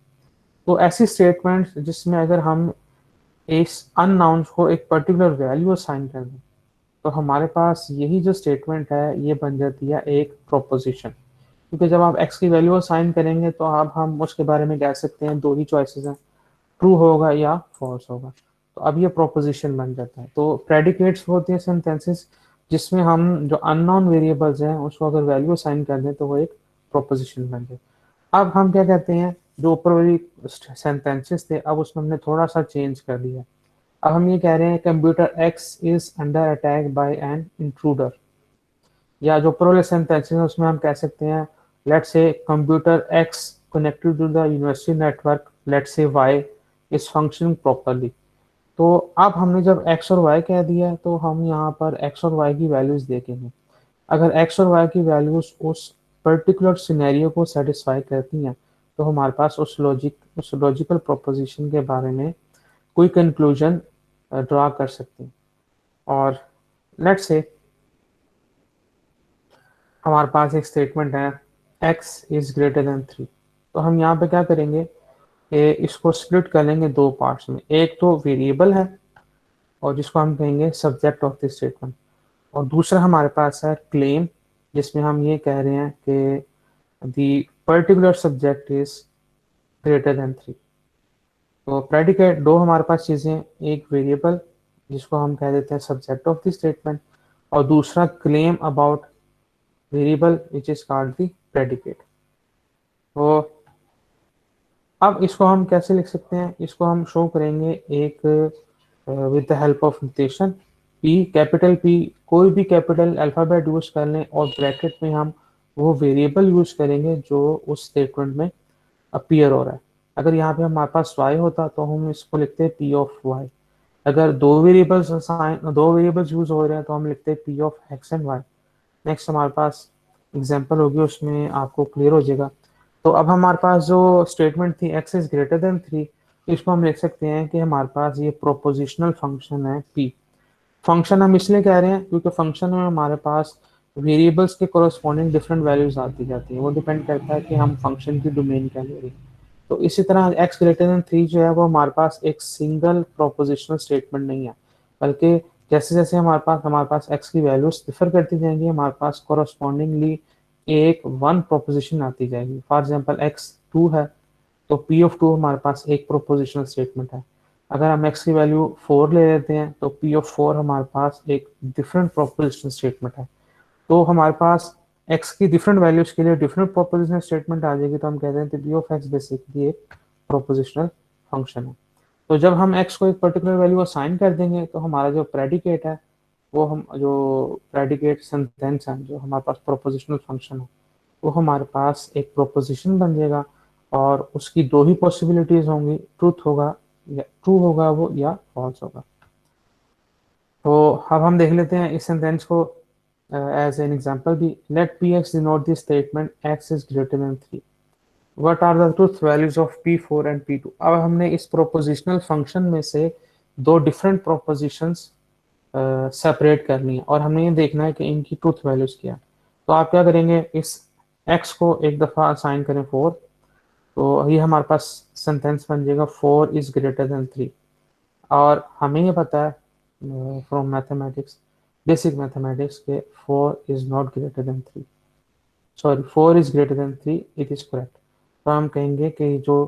तो ऐसी स्टेटमेंट्स जिसमें अगर हम इस अननोन को एक पर्टिकुलर वैल्यू असाइन कर दें तो हमारे पास यही जो स्टेटमेंट है ये बन जाती है एक प्रोपोजिशन, क्योंकि जब आप x की वैल्यू असाइन करेंगे तो अब हम उसके बारे में कह सकते हैं दो ही चॉइसेस हैं, ट्रू होगा या फॉल्स होगा। तो अब ये प्रोपोजिशन बन जाता है। तो प्रेडिकेट्स होते हैं सेंटेंसेस जिसमें हम जो अननोन वेरिएबल्स हैं उसको अगर वैल्यू असाइन कर दें तो वो एक प्रोपोजिशन बन जाए। अब हम क्या कहते हैं, जो ऊपर वाली सेंटेंसेस थे अब उसमें हमने थोड़ा सा चेंज कर दिया। अब हम ये कह रहे हैं computer x is under attack by an intruder, या जो ऊपर वाले सेंटेंसेस हैं उसमें हम कह सकते हैं let's say computer x connected to the university network let's say y is functioning properly. तो अब हमने जब x और y कह दिया तो हम यहाँ पर x और y की वैल्यूज देखेंगे। अगर x और y की वैल्यूज उस पर्टिकुलर सिनेरियो को सेटिस्फाई करती हैं तो हमारे पास उस लॉजिकल प्रोपोजिशन के बारे में कोई कंक्लूजन ड्रा कर सकते हैं। और लेट्स से हमारे पास एक स्टेटमेंट है x इज ग्रेटर देन 3, तो हम यहाँ पे क्या करेंगे, इसको स्प्लिट कर लेंगे दो पार्ट्स में। एक तो वेरिएबल है और जिसको हम कहेंगे सब्जेक्ट ऑफ दिस स्टेटमेंट, और दूसरा हमारे पास है क्लेम जिसमें हम ये कह रहे हैं कि the particular subject is greater than 3। तो प्रेडिकेट दो हमारे पास चीज़ें, एक वेरिएबल जिसको हम कह देते हैं सब्जेक्ट ऑफ द स्टेटमेंट और दूसरा claim about variable which is called the predicate. तो अब इसको हम कैसे लिख सकते हैं, इसको हम शो करेंगे एक with the help of notation P, capital P कोई भी कैपिटल अल्फ़ाबेट यूज कर लें और ब्रैकेट में हम वो वेरिएबल यूज करेंगे जो उस स्टेटमेंट में अपीयर हो रहा है। अगर यहाँ पे हमारे पास y होता तो हम इसको लिखते हैं p ऑफ y। अगर दो वेरिएबल्स यूज हो रहे हैं तो हम लिखते हैं p of x and y। Next हमारे पास एग्जांपल होगी, उसमें आपको क्लियर हो जाएगा। तो अब हमारे पास जो स्टेटमेंट थी x इज ग्रेटर देन 3, इसको हम लिख सकते हैं कि हमारे पास ये प्रोपोजिशनल फंक्शन है p। फंक्शन हम इसलिए कह रहे हैं क्योंकि फंक्शन में हमारे पास वेरिएबल्स के कोरस्पॉन्डिंग डिफरेंट वैल्यूज आती जाती हैं, वो डिपेंड करता है कि हम फंक्शन की डोमेन क्या ले रहे हैं। तो इसी तरह x ग्रेटर देन 3 जो है वो हमारे पास एक सिंगल प्रोपोजिशनल स्टेटमेंट नहीं है, बल्कि जैसे जैसे हमारे पास x की वैल्यूज डिफर करती जाएंगी हमारे पास कोरस्पॉन्डिंगली एक वन प्रोपोजिशन आती जाएगी। फॉर एग्जांपल x 2 है तो p ऑफ 2 हमारे पास एक प्रोपोजिशनल स्टेटमेंट है। अगर हम x की वैल्यू 4 ले लेते हैं तो p ऑफ 4 हमारे पास एक डिफरेंट प्रोपोजिशनल स्टेटमेंट है। तो हमारे पास x की डिफरेंट वैल्यूज के लिए डिफरेंट प्रोपोजिशनल स्टेटमेंट आ जाएगी, तो हम कहते हैं कि p ऑफ x बेसिकली एक प्रोपोजिशनल फंक्शन है। तो जब हम x को एक पर्टिकुलर वैल्यू असाइन कर देंगे तो हमारा जो प्रेडिकेट है वो हम जो प्रेडिकेट सेंटेंस है जो हमारे पास प्रोपोजिशनल फंक्शन है वो हमारे पास एक प्रोपोजिशन बन जाएगा और उसकी दो ही पॉसिबिलिटीज होंगी, ट्रूथ होगा या ट्रू होगा वो या फॉल्स होगा। तो अब हम देख लेते हैं इस सेंटेंस को एज एन एग्जांपल भी। Let px denote the statement x is greater than 3, what are the truth values of p4 and p2। अब हमने इस प्रोपोजिशनल फंक्शन में से दो डिफरेंट प्रोपोजिशंस सेपरेट करनी है और हमें ये देखना है कि इनकी ट्रूथ वैल्यूज क्या है। तो आप क्या करेंगे, इस x को एक दफ़ा असाइन करें 4, तो ये हमारे पास सेंटेंस बन जाएगा 4 इज ग्रेटर देन 3। और हमें ये पता है फ्रॉम मैथमेटिक्स, बेसिक मैथमेटिक्स के 4 is not greater than 3, sorry 4 is greater than 3, it is correct. तो हम कहेंगे कि जो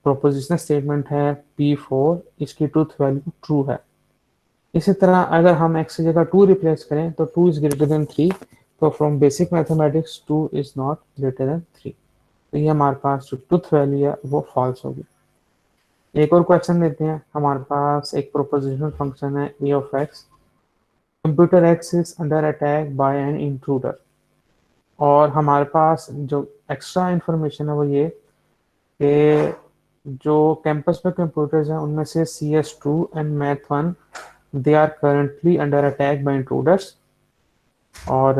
प्रोपोजिशनल स्टेटमेंट है P4 इसकी ट्रूथ वैल्यू ट्रू है। इसी तरह अगर हम x की जगह 2 रिप्लेस करें तो 2 इज ग्रेटर देन 3, तो from basic mathematics 2 is not greater than 3। तो ये हमारे पास जो ट्रूथ वैल्यू है वो फॉल्स होगी। एक और क्वेश्चन लेते हैं। हमारे पास एक प्रोपोजिशनल फंक्शन है A of X, computer x is under attack by an intruder. और हमारे पास जो एक्स्ट्रा इंफॉर्मेशन है वो ये कि जो कैंपस पे कंप्यूटर्स हैं उनमें से CS2 and math one they are currently under attack by intruders, और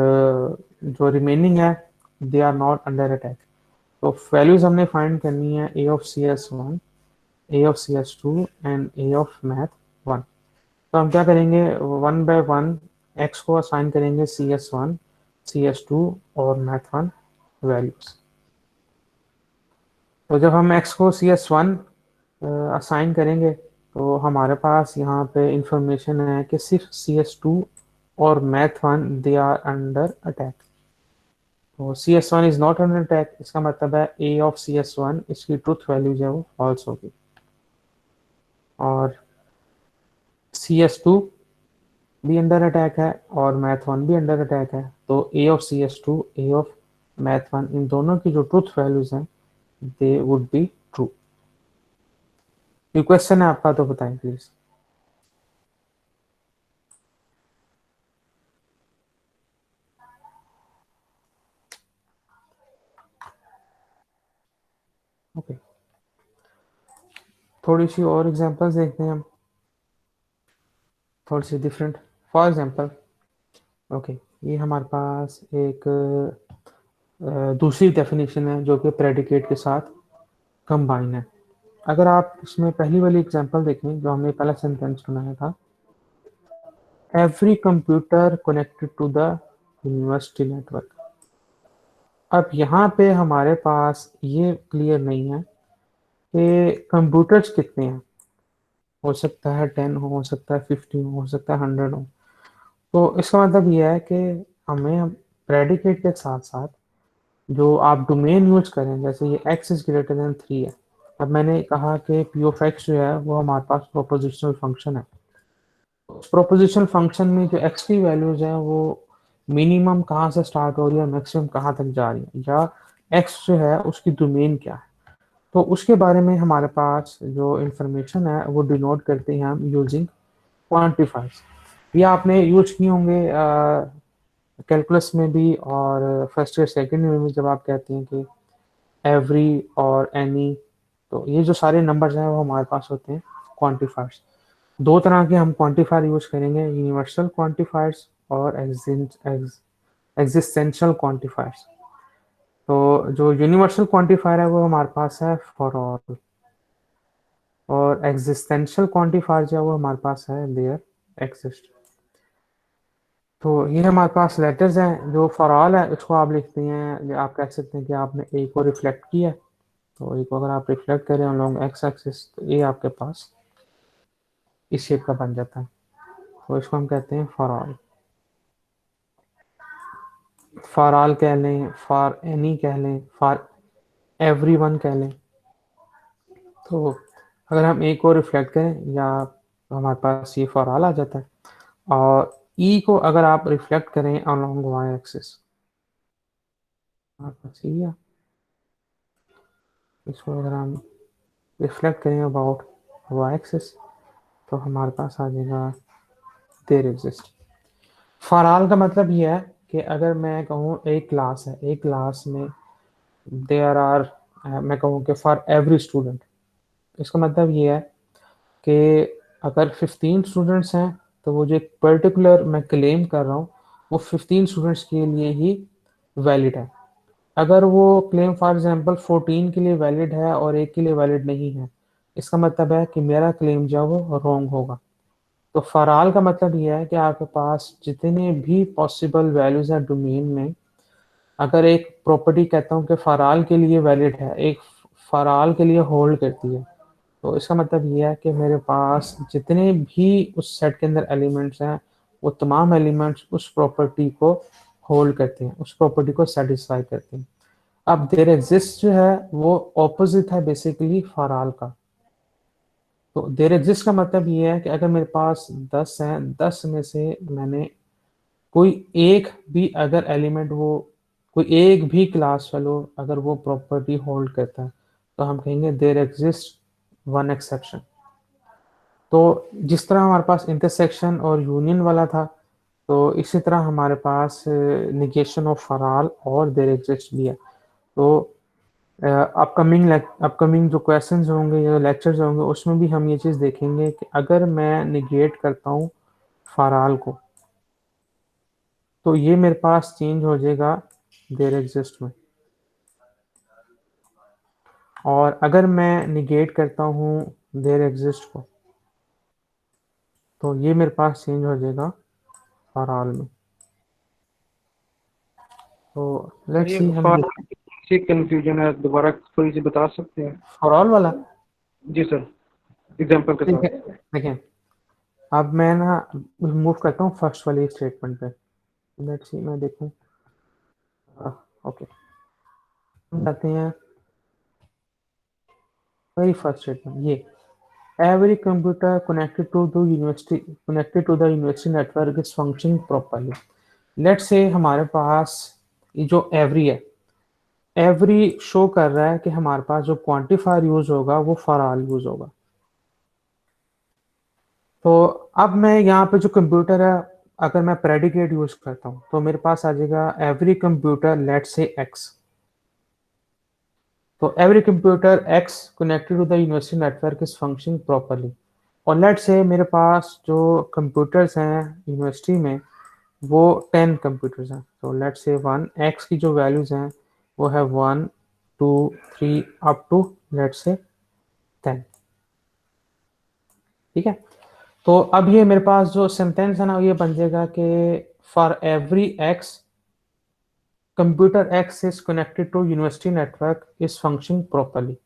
जो रिमेनिंग है they are not under attack. तो वैल्यूज हमने फाइंड करनी है A of CS1, A of CS2 and A of math one. तो हम क्या करेंगे, वन बाय वन एक्स को असाइन करेंगे CS1, CS2 और मैथ वन वैल्यूज। तो जब हम एक्स को CS1 असाइन करेंगे तो हमारे पास यहाँ पे इंफॉर्मेशन है कि सिर्फ CS2 और math one they are under attack. तो CS1 is not under attack, इसका मतलब है ए ऑफ CS1 इसकी ट्रुथ वैल्यू जो है वो फॉल्स होगी। और CS2 भी अंडर अटैक है और मैथ वन भी अंडर अटैक है, तो A of CS2, A of math one, इन दोनों की जो ट्रुथ वैल्यूज हैं दे वुड बी ट्रू। ये क्वेश्चन है आपका, तो बताएं प्लीज। ओके, थोड़ी सी और एग्जांपल्स देखते हैं हम, थोड़ी सी डिफरेंट। फॉर एग्जांपल, ओके, ये हमारे पास एक दूसरी डेफिनेशन है जो कि प्रेडिकेट के साथ कंबाइन है। अगर आप इसमें पहली वाली एग्जांपल देखें जो हमने पहला सेंटेंस बनाया था, every computer connected to the university network. अब यहाँ पे हमारे पास ये क्लियर नहीं है कि कंप्यूटर्स कितने हैं। हो सकता है 10 हो सकता है 50 हो सकता है 100 हो। तो इसका मतलब ये है कि हमें प्रेडिकेट के साथ साथ जो आप डोमेन यूज करें, जैसे ये x इज ग्रेटर देन 3 है। अब मैंने कहा कि p ऑफ x जो है वो हमारे पास प्रोपोजिशनल फंक्शन है। उस प्रोपोजिशनल फंक्शन में जो x की वैल्यूज है वो मिनिमम कहाँ से स्टार्ट हो रही है, मैक्सिमम कहाँ तक जा रही है, या x जो है उसकी डोमेन क्या है। तो उसके बारे में हमारे पास जो इंफॉर्मेशन है वो डिनोट करते हैं हम यूजिंग क्वांटिफायर्स। ये आपने यूज किए होंगे कैलकुलस में भी और फर्स्ट ईयर सेकेंड ईयर में, जब आप कहते हैं कि एवरी और एनी। तो ये जो सारे नंबर्स हैं वो हमारे पास होते हैं क्वांटिफायर्स। दो तरह के हम क्वांटिफायर यूज करेंगे, यूनिवर्सल क्वांटिफायर्स और एग्जिस्टेंशियल क्वांटिफायर्स। तो जो यूनिवर्सल क्वांटिफायर है वो हमारे पास है फॉर ऑल, और एग्जिस्टेंशियल क्वांटिफायर जो है वो हमारे पास है देयर एग्जिस्ट। तो ये हमारे पास लेटर्स हैं। जो फॉर ऑल है उसको आप लिखते हैं, आप कह सकते हैं कि आपने ए को रिफ्लेक्ट किया। तो ए को अगर आप रिफ्लेक्ट करें अलॉन्ग एक्स एक्सिस तो ए आपके पास इस शेप का बन जाता है। तो इसको हम कहते हैं फॉर ऑल। फॉर ऑल कह लें, फॉर एनी कह लें, फॉर एवरीवन कह लें। तो अगर हम ए को रिफ्लेक्ट करें या तो हमारे पास ये फॉर ऑल आ जाता है। और ई को अगर आप रिफ्लेक्ट करें अलॉन्ग वाई एक्सिस, हमारे पास ये है। इसको अगर हम रिफ्लेक्ट करें अबाउट वाई एक्सिस तो हमारे पास आ जाएगा देयर एग्जिस्ट। फॉर ऑल का मतलब ये है कि अगर मैं कहूँ एक क्लास है, एक क्लास में देयर आर, मैं कहूँ कि फॉर एवरी स्टूडेंट, इसका मतलब ये है कि अगर 15 स्टूडेंट्स हैं तो वो जो एक पर्टिकुलर मैं क्लेम कर रहा हूँ वो 15 स्टूडेंट्स के लिए ही वैलिड है। अगर वो क्लेम फॉर एग्जांपल 14 के लिए वैलिड है और एक के लिए वैलिड नहीं है, इसका मतलब है कि मेरा क्लेम जो है वो रॉन्ग होगा। तो फॉर ऑल का मतलब ये है कि आपके पास जितने भी पॉसिबल वैल्यूज हैं डोमेन में, अगर एक प्रॉपर्टी कहता हूँ कि फॉर ऑल के लिए वैलिड है, एक फॉर ऑल के लिए होल्ड करती है, तो इसका मतलब ये है कि मेरे पास जितने भी उस सेट के अंदर एलिमेंट्स हैं वो तमाम एलिमेंट्स उस प्रॉपर्टी को होल्ड करते हैं, उस प्रॉपर्टी को सेटिस्फाई करते हैं। अब देयर एग्जिस्ट जो है वो ऑपोजिट है बेसिकली फॉर ऑल का। तो देयर एग्जिस्ट का मतलब ये है कि अगर मेरे पास 10 हैं, 10 में से मैंने कोई एक भी अगर एलिमेंट, वो कोई एक भी क्लास फेलो अगर वो प्रॉपर्टी होल्ड करता है तो हम कहेंगे देयर एग्जिस्ट वन एक्सेप्शन। तो जिस तरह हमारे पास इंटरसेक्शन और यूनियन वाला था, तो इसी तरह हमारे पास निगेशन ऑफ फॉर ऑल और देयर एग्जिस्ट भी है। तो अपकमिंग जो क्वेश्चंस होंगे या लेक्चर्स होंगे उसमें भी हम ये चीज़ देखेंगे कि अगर मैं निगेट करता हूँ फॉर ऑल को, तो ये मेरे पास चेंज हो जाएगा देयर एग्जिस्ट में, और अगर मैं निगेट करता हूँ देयर एग्जिस्ट को, तो ये मेरे पास चेंज हो जाएगा फॉर ऑल में। तो लेट्स ये सी हम फॉर से कंफ्यूजन है, दोबारा थोड़ी सी बता सकते हैं? फॉर ऑल वाला जी सर, एग्जांपल के ठीक है। साथ। देखें, अब मैं ना मूव करता हूँ फर्स्ट वाली स्टेटमेंट पे। लेट्स सी, मैं देखूँ। ओके, हम जाते हैं वेरी फर्स्ट स्टेटमेंट। ये every computer connected to the university network is functioning properly। Let's say हमारे पास ये जो एवरी है, एवरी शो कर रहा है कि हमारे पास जो क्वांटिफायर यूज होगा वो फॉर ऑल यूज होगा। तो अब मैं यहाँ पे जो कंप्यूटर है, अगर मैं प्रेडिकेट यूज करता हूँ तो मेरे पास आ जाएगा every computer let's say X. तो every computer x connected to the university network is functioning properly. और लेट्स से मेरे पास जो कंप्यूटर्स हैं यूनिवर्सिटी में वो 10 कंप्यूटर्स हैं। तो लेट्स से वन एक्स की जो वैल्यूज हैं वो है 1 2 3 अप टू लेट्स से 10। ठीक है। तो अब ये मेरे पास जो सेंटेंस है ना, ये बन जाएगा कि for every x computer x is connected to university network is functioning properly.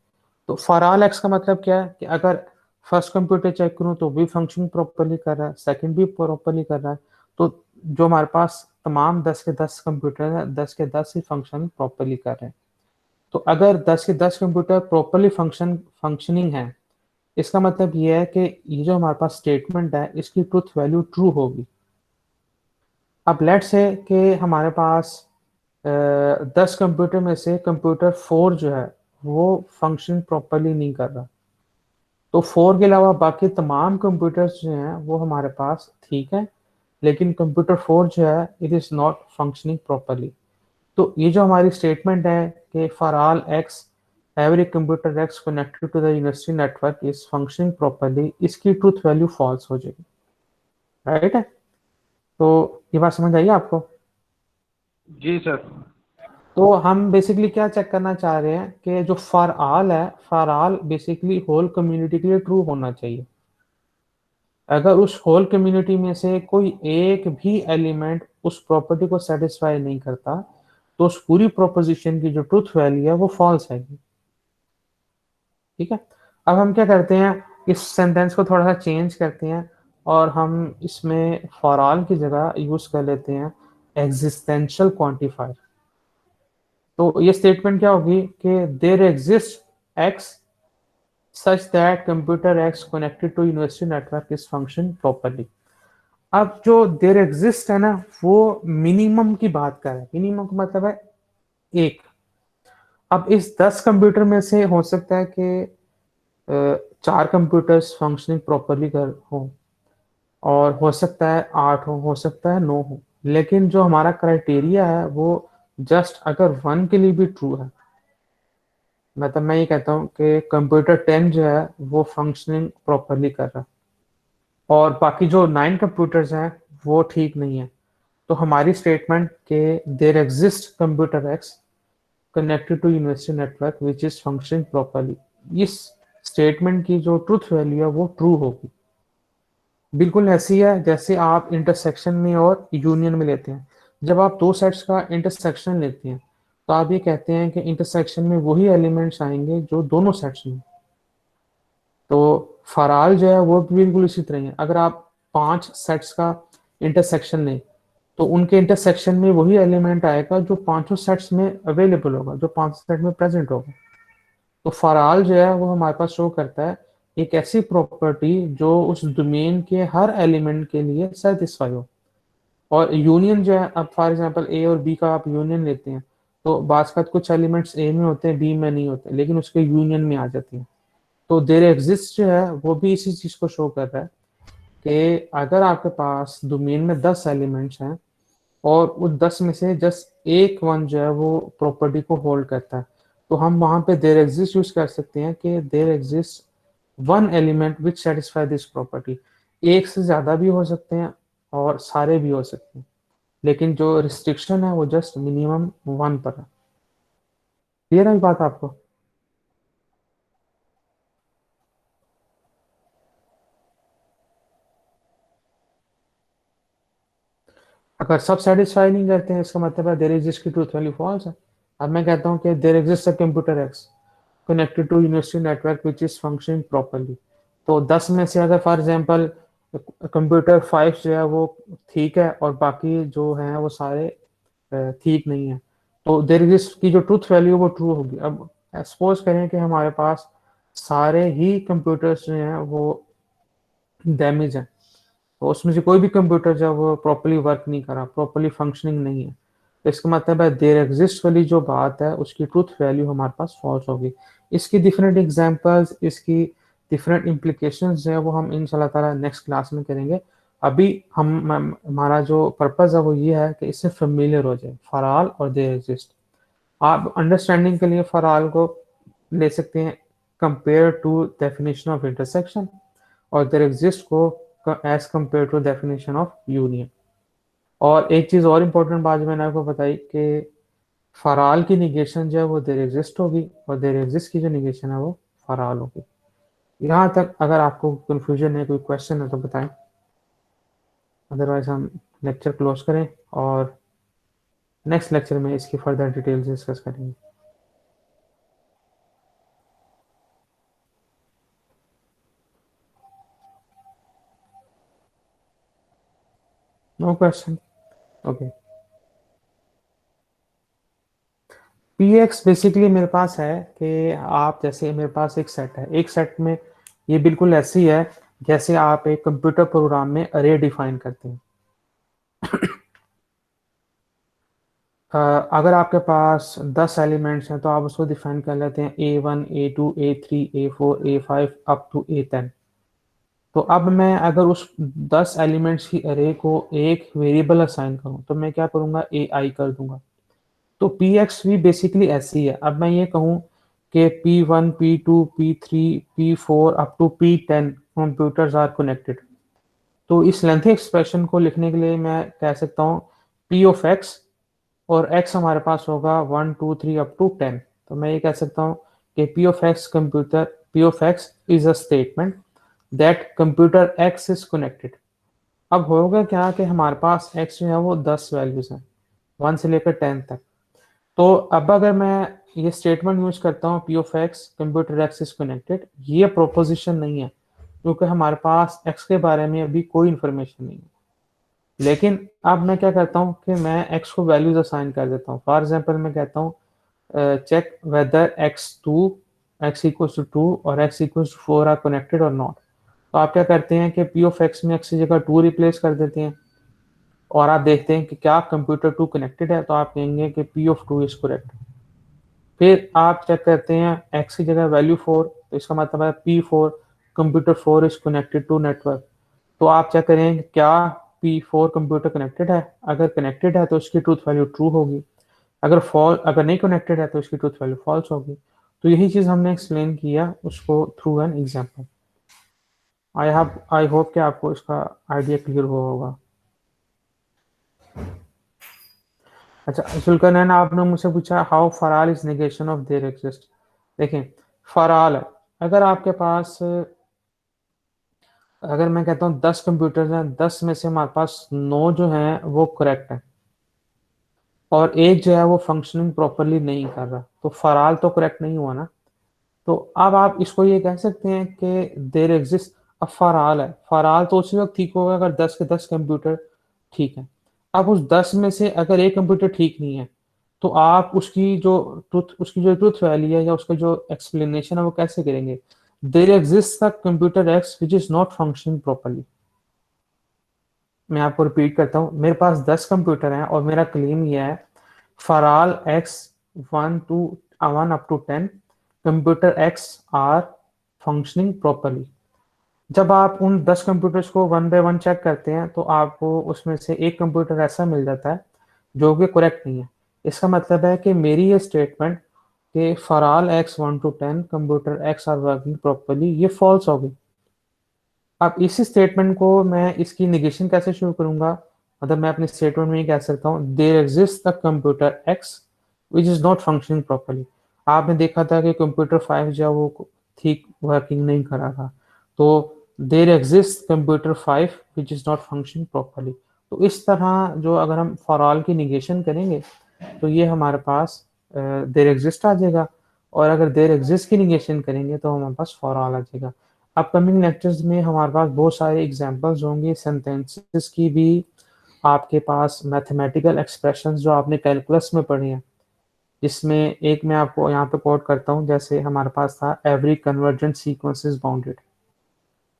तो फॉर ऑल एक्स का मतलब क्या है कि अगर फर्स्ट कंप्यूटर चेक करूं तो भी फंक्शन प्रॉपरली कर रहा है, सेकंड भी प्रॉपरली कर रहा है। तो जो हमारे पास तमाम 10 के 10 कंप्यूटर है, 10 के 10 ही फंक्शन प्रॉपरली कर रहे हैं। तो अगर 10 के 10 कंप्यूटर प्रॉपरली फंक्शनिंग है, इसका मतलब ये है कि ये जो हमारे पास स्टेटमेंट है इसकी ट्रूथ वैल्यू ट्रू होगी। अब लेट्स से कि हमारे पास 10 कंप्यूटर में से कंप्यूटर 4 जो है वो फंक्शन प्रॉपरली नहीं कर रहा, तो 4 के अलावा बाकी तमाम कंप्यूटर्स जो हैं वो हमारे पास ठीक है, लेकिन कंप्यूटर 4 जो है it is not functioning properly. तो ये जो हमारी स्टेटमेंट है कि for all x every computer x connected to the university network is functioning properly, इसकी ट्रूथ वैल्यू फॉल्स हो जाएगी। राइट है। तो ये बात समझ आई आपको? जी सर। तो हम बेसिकली क्या चेक करना चाह रहे हैं कि जो फॉर ऑल है, for all basically whole community के लिए ट्रू होना चाहिए। अगर उस होल कम्युनिटी में से कोई एक भी एलिमेंट उस प्रॉपर्टी को सेटिस्फाई नहीं करता, तो उस पूरी प्रोपोजिशन की जो ट्रूथ वैल्यू है वो फॉल्स आएगी। ठीक है। अब हम क्या करते हैं, इस सेंटेंस को थोड़ा सा चेंज करते हैं और हम इसमें फॉर ऑल की जगह यूज कर लेते हैं एग्जिस्टेंशियल क्वांटिफायर। तो ये स्टेटमेंट क्या होगी कि there exist x such that computer x connected to university network is function properly. अब जो देयर एग्जिस्ट है ना, वो मिनिमम की बात कर रहा है। मिनिमम का मतलब है एक। अब इस 10 कंप्यूटर में से हो सकता है कि 4 कंप्यूटर्स फंक्शनिंग प्रॉपरली कर हो, और हो सकता है 8 हो सकता है 9 हो, लेकिन जो हमारा क्राइटेरिया है वो जस्ट अगर 1 के लिए भी ट्रू है, मतलब मैं ये कहता हूँ कि कंप्यूटर 10 जो है वो फंक्शनिंग प्रॉपरली कर रहा है और बाकी जो 9 कंप्यूटर्स हैं वो ठीक नहीं है, तो हमारी स्टेटमेंट के there exist computer x connected to university network which is functioning properly, इस स्टेटमेंट की जो ट्रूथ वैल्यू है वो ट्रू होगी। बिल्कुल ऐसी है जैसे आप इंटरसेक्शन में और यूनियन में लेते हैं। जब आप दो सेट्स का इंटरसेक्शन लेते हैं तो आप ये कहते हैं कि इंटरसेक्शन में वही एलिमेंट्स आएंगे जो दोनों सेट्स में। तो फराल जो है वो भी बिल्कुल इसी तरह है। अगर आप 5 सेट्स का इंटरसेक्शन लें तो उनके इंटरसेक्शन में वही एलिमेंट आएगा जो पांचों सेट्स में अवेलेबल होगा, जो 5 सेट में प्रेजेंट होगा। तो फराल जो है वो हमारे पास शो करता है एक ऐसी प्रॉपर्टी जो उस डोमेन के हर एलिमेंट के लिए सेटिस्फाई हो। और यूनियन जो है, अब फॉर एग्जांपल ए और बी का आप यूनियन लेते हैं तो बाज़ कुछ एलिमेंट्स ए में होते हैं बी में नहीं होते, लेकिन उसके यूनियन में आ जाती हैं। तो देयर एग्जिस्ट जो है वो भी इसी चीज को शो कर रहा है कि अगर आपके पास डोमेन में 10 एलिमेंट्स हैं और उस 10 में से जस्ट एक वन जो है वो प्रॉपर्टी को होल्ड करता है, तो हम वहां पे देयर एग्जिस्ट यूज कर सकते हैं कि there exist one element which satisfy this property. एक से ज्यादा भी हो सकते हैं और सारे भी हो सकते हैं, लेकिन जो रिस्ट्रिक्शन है वो जस्ट मिनिमम वन पर है। क्लियर है बात आपको? अगर सब सेटिस्फाई नहीं करते हैं इसका मतलब है देयर एग्जिस्ट की ट्रूथ वैल्यू फॉल्स है। अब मैं कहता हूँ कि there exist a computer x connected to university network which is functioning properly. तो 10 में से अगर फॉर एग्जांपल कंप्यूटर 5 जो है वो ठीक है और बाकी जो हैं वो सारे ठीक नहीं है, तो देयर एग्जिस्ट की जो ट्रूथ वैल्यू वो ट्रू होगी। अब सपोज करें कि हमारे पास सारे ही कंप्यूटर्स जो हैं वो डैमेज हैं, तो उसमें से कोई भी कंप्यूटर जो है वो प्रॉपरली वर्क नहीं कर रहा, प्रॉपरली फंक्शनिंग नहीं है, तो इसका मतलब है देयर एग्जिस्ट वाली जो बात है उसकी ट्रूथ वैल्यू हमारे पास फॉल्स होगी। इसकी डिफरेंट एग्जांपल्स, इसकी डिफरेंट इम्प्लीकेशंस जो है वो हम इंशाल्लाह ताला नेक्स्ट क्लास में करेंगे। अभी हमारा जो पर्पज़ है वो ये है कि इससे फेमिलियर हो जाए फॉर ऑल और देयर एग्जिस्ट। आप अंडरस्टैंडिंग के लिए फॉर ऑल को ले सकते हैं compare to definition of intersection, और देयर एग्जिस्ट को as compare to definition of union. और एक चीज और इम्पोर्टेंट बात जो मैंने आपको बताई कि फराल की निगेशन जो है वो देयर एग्जिस्ट होगी और देयर एग्जिस्ट की जो निगेशन है वो फराल होगी। यहाँ तक अगर आपको कंफ्यूजन है, कोई क्वेश्चन है तो बताएं, अदरवाइज हम लेक्चर क्लोज करें और नेक्स्ट लेक्चर में इसकी फर्दर डिटेल्स डिस्कस करेंगे। No question? Okay. P x basically मेरे पास है कि आप जैसे मेरे पास एक सेट है, एक सेट में ये बिल्कुल ऐसी है जैसे आप एक कंप्यूटर प्रोग्राम में अरे डिफाइन करते हैं। अगर आपके पास 10 एलिमेंट्स हैं तो आप उसको डिफाइन कर लेते हैं A1 A2 A3 A4 A5 up to A10। तो अब मैं अगर उस 10 एलिमेंट्स की अरे को एक वेरिएबल असाइन करूं तो मैं क्या करूंगा, AI कर दूंगा। तो पी एक्स भी बेसिकली ऐसी है। अब मैं ये कहूँ कि P1 P2 P3 P4 up to P10 computers are connected, तो इस लेंथी एक्सप्रेशन को लिखने के लिए मैं कह सकता हूँ P ऑफ X, और X हमारे पास होगा 1 2 3 अप टू 10। तो मैं ये कह सकता हूँ कि P of X is a statement that computer X is connected. अब होगा क्या कि हमारे पास X जो है वो 10 वैल्यूज हैं 1 से लेकर 10 तक। तो अब अगर मैं ये स्टेटमेंट यूज करता हूँ P of X computer X is connected, ये प्रोपोजिशन नहीं है क्योंकि हमारे पास X के बारे में अभी कोई इंफॉर्मेशन नहीं है। लेकिन अब मैं क्या करता हूँ कि मैं X को वैल्यूज असाइन कर देता हूँ। फॉर एग्जाम्पल मैं कहता हूँ check whether X equals to 2 और X equals to 4 are connected और नॉट। तो आप क्या करते हैं कि P ऑफ X में X की जगह 2 रिप्लेस कर देते हैं और आप देखते हैं कि क्या कंप्यूटर 2 कनेक्टेड है, तो आप कहेंगे कि P ऑफ 2 इज करेक्ट। फिर आप चेक करते हैं X की जगह वैल्यू 4, तो इसका मतलब है P4 computer 4 is connected to network. तो आप चेक करें क्या P4 कंप्यूटर कनेक्टेड है, अगर कनेक्टेड है तो उसकी ट्रूथ वैल्यू ट्रू होगी, अगर नहीं कनेक्टेड है तो उसकी ट्रूथ वैल्यू फॉल्स होगी। तो यही चीज हमने एक्सप्लेन किया उसको through an example. I hope कि आपको इसका आइडिया क्लियर हुआ होगा। अच्छा शुल्करनैन, आपने मुझसे पूछा how for all is negation of there exist. देखें फराल है, अगर आपके पास, अगर मैं कहता हूँ 10 कंप्यूटर्स हैं, 10 में से हमारे पास 9 जो हैं वो करेक्ट है और एक जो है वो फंक्शनिंग प्रॉपरली नहीं कर रहा, तो फराल तो करेक्ट नहीं हुआ ना। तो अब आप इसको ये कह सकते हैं कि देयर एग्जिस्ट अब फराल है। फराल तो उसी वक्त ठीक होगा अगर 10 के 10 कंप्यूटर ठीक है। अब उस 10 में से अगर एक कंप्यूटर ठीक नहीं है तो आप उसकी जो ट्रूथ वैल्यू है या उसका जो एक्सप्लेनेशन है वो कैसे करेंगे। There exist the computer x which is not functioning properly. मैं आपको रिपीट करता हूँ, मेरे पास 10 कंप्यूटर हैं और मेरा क्लेम ये है for x 1 up to 10 computer x are functioning properly. जब आप उन 10 कंप्यूटर्स को वन बाय वन चेक करते हैं तो आपको उसमें से एक कंप्यूटर ऐसा मिल जाता है जो कि करेक्ट नहीं है। इसका मतलब है कि मेरी ये स्टेटमेंट कि for all x 1 to 10 computer x are working properly, ये फॉल्स हो गई। अब इसी स्टेटमेंट को मैं इसकी निगेशन कैसे शुरू करूंगा, मतलब मैं अपने स्टेटमेंट में ये कह सकता हूँ there exist a computer x which is not functioning properly. आपने देखा था कि कंप्यूटर 5 जो है वो ठीक वर्किंग नहीं कर रहा था, तो there exist computer 5 which is not functioning properly. तो इस तरह जो अगर हम फॉर ऑल की निगेशन करेंगे तो ये हमारे पास देयर एग्जिस्ट आ जाएगा, और अगर देयर एग्जिस्ट की निगेशन करेंगे तो हमारे पास फॉर ऑल आ जाएगा। अपकमिंग लेक्चर्स में हमारे पास बहुत सारे एग्जांपल्स होंगे सेंटेंसेस की भी, आपके पास मैथमेटिकल एक्सप्रेशंस जो आपने कैलकुलस में पढ़े हैं, जिसमें एक मैं आपको यहाँ पे कोट करता हूँ, जैसे हमारे पास था every convergent sequence is bounded,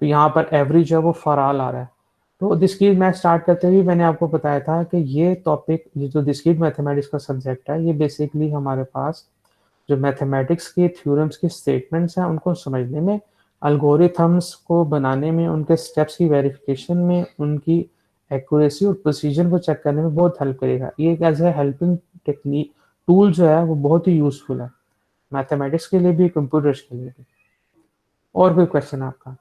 तो यहाँ पर एवरी जो है वो फॉर ऑल आ रहा है। तो डिस्क्रीट मैथ स्टार्ट करते हुए मैंने आपको बताया था कि ये टॉपिक, ये जो डिस्क्रीट मैथमेटिक्स का सब्जेक्ट है, ये बेसिकली हमारे पास जो मैथमेटिक्स के थ्योरम्स के स्टेटमेंट्स हैं उनको समझने में, एल्गोरिथम्स को बनाने में, उनके स्टेप्स की वेरिफिकेशन में, उनकी एक्यूरेसी और प्रिसीजन को चेक करने में बहुत हेल्प करेगा। ये एक as a helping technique tool जो है वो बहुत ही यूजफुल है मैथमेटिक्स के लिए भी, कंप्यूटर्स के लिए भी। और कोई क्वेश्चन आपका?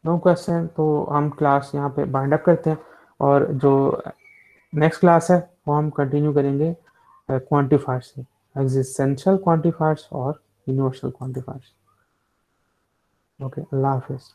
नो क्वेश्चन, तो हम क्लास यहाँ पे बाइंड अप करते हैं, और जो नेक्स्ट क्लास है वो हम कंटिन्यू करेंगे क्वांटिफायर्स से, एग्जिस्टेंशियल क्वांटिफायर्स और यूनिवर्सल क्वांटिफायर्स। ओके, अल्लाह हाफिज़।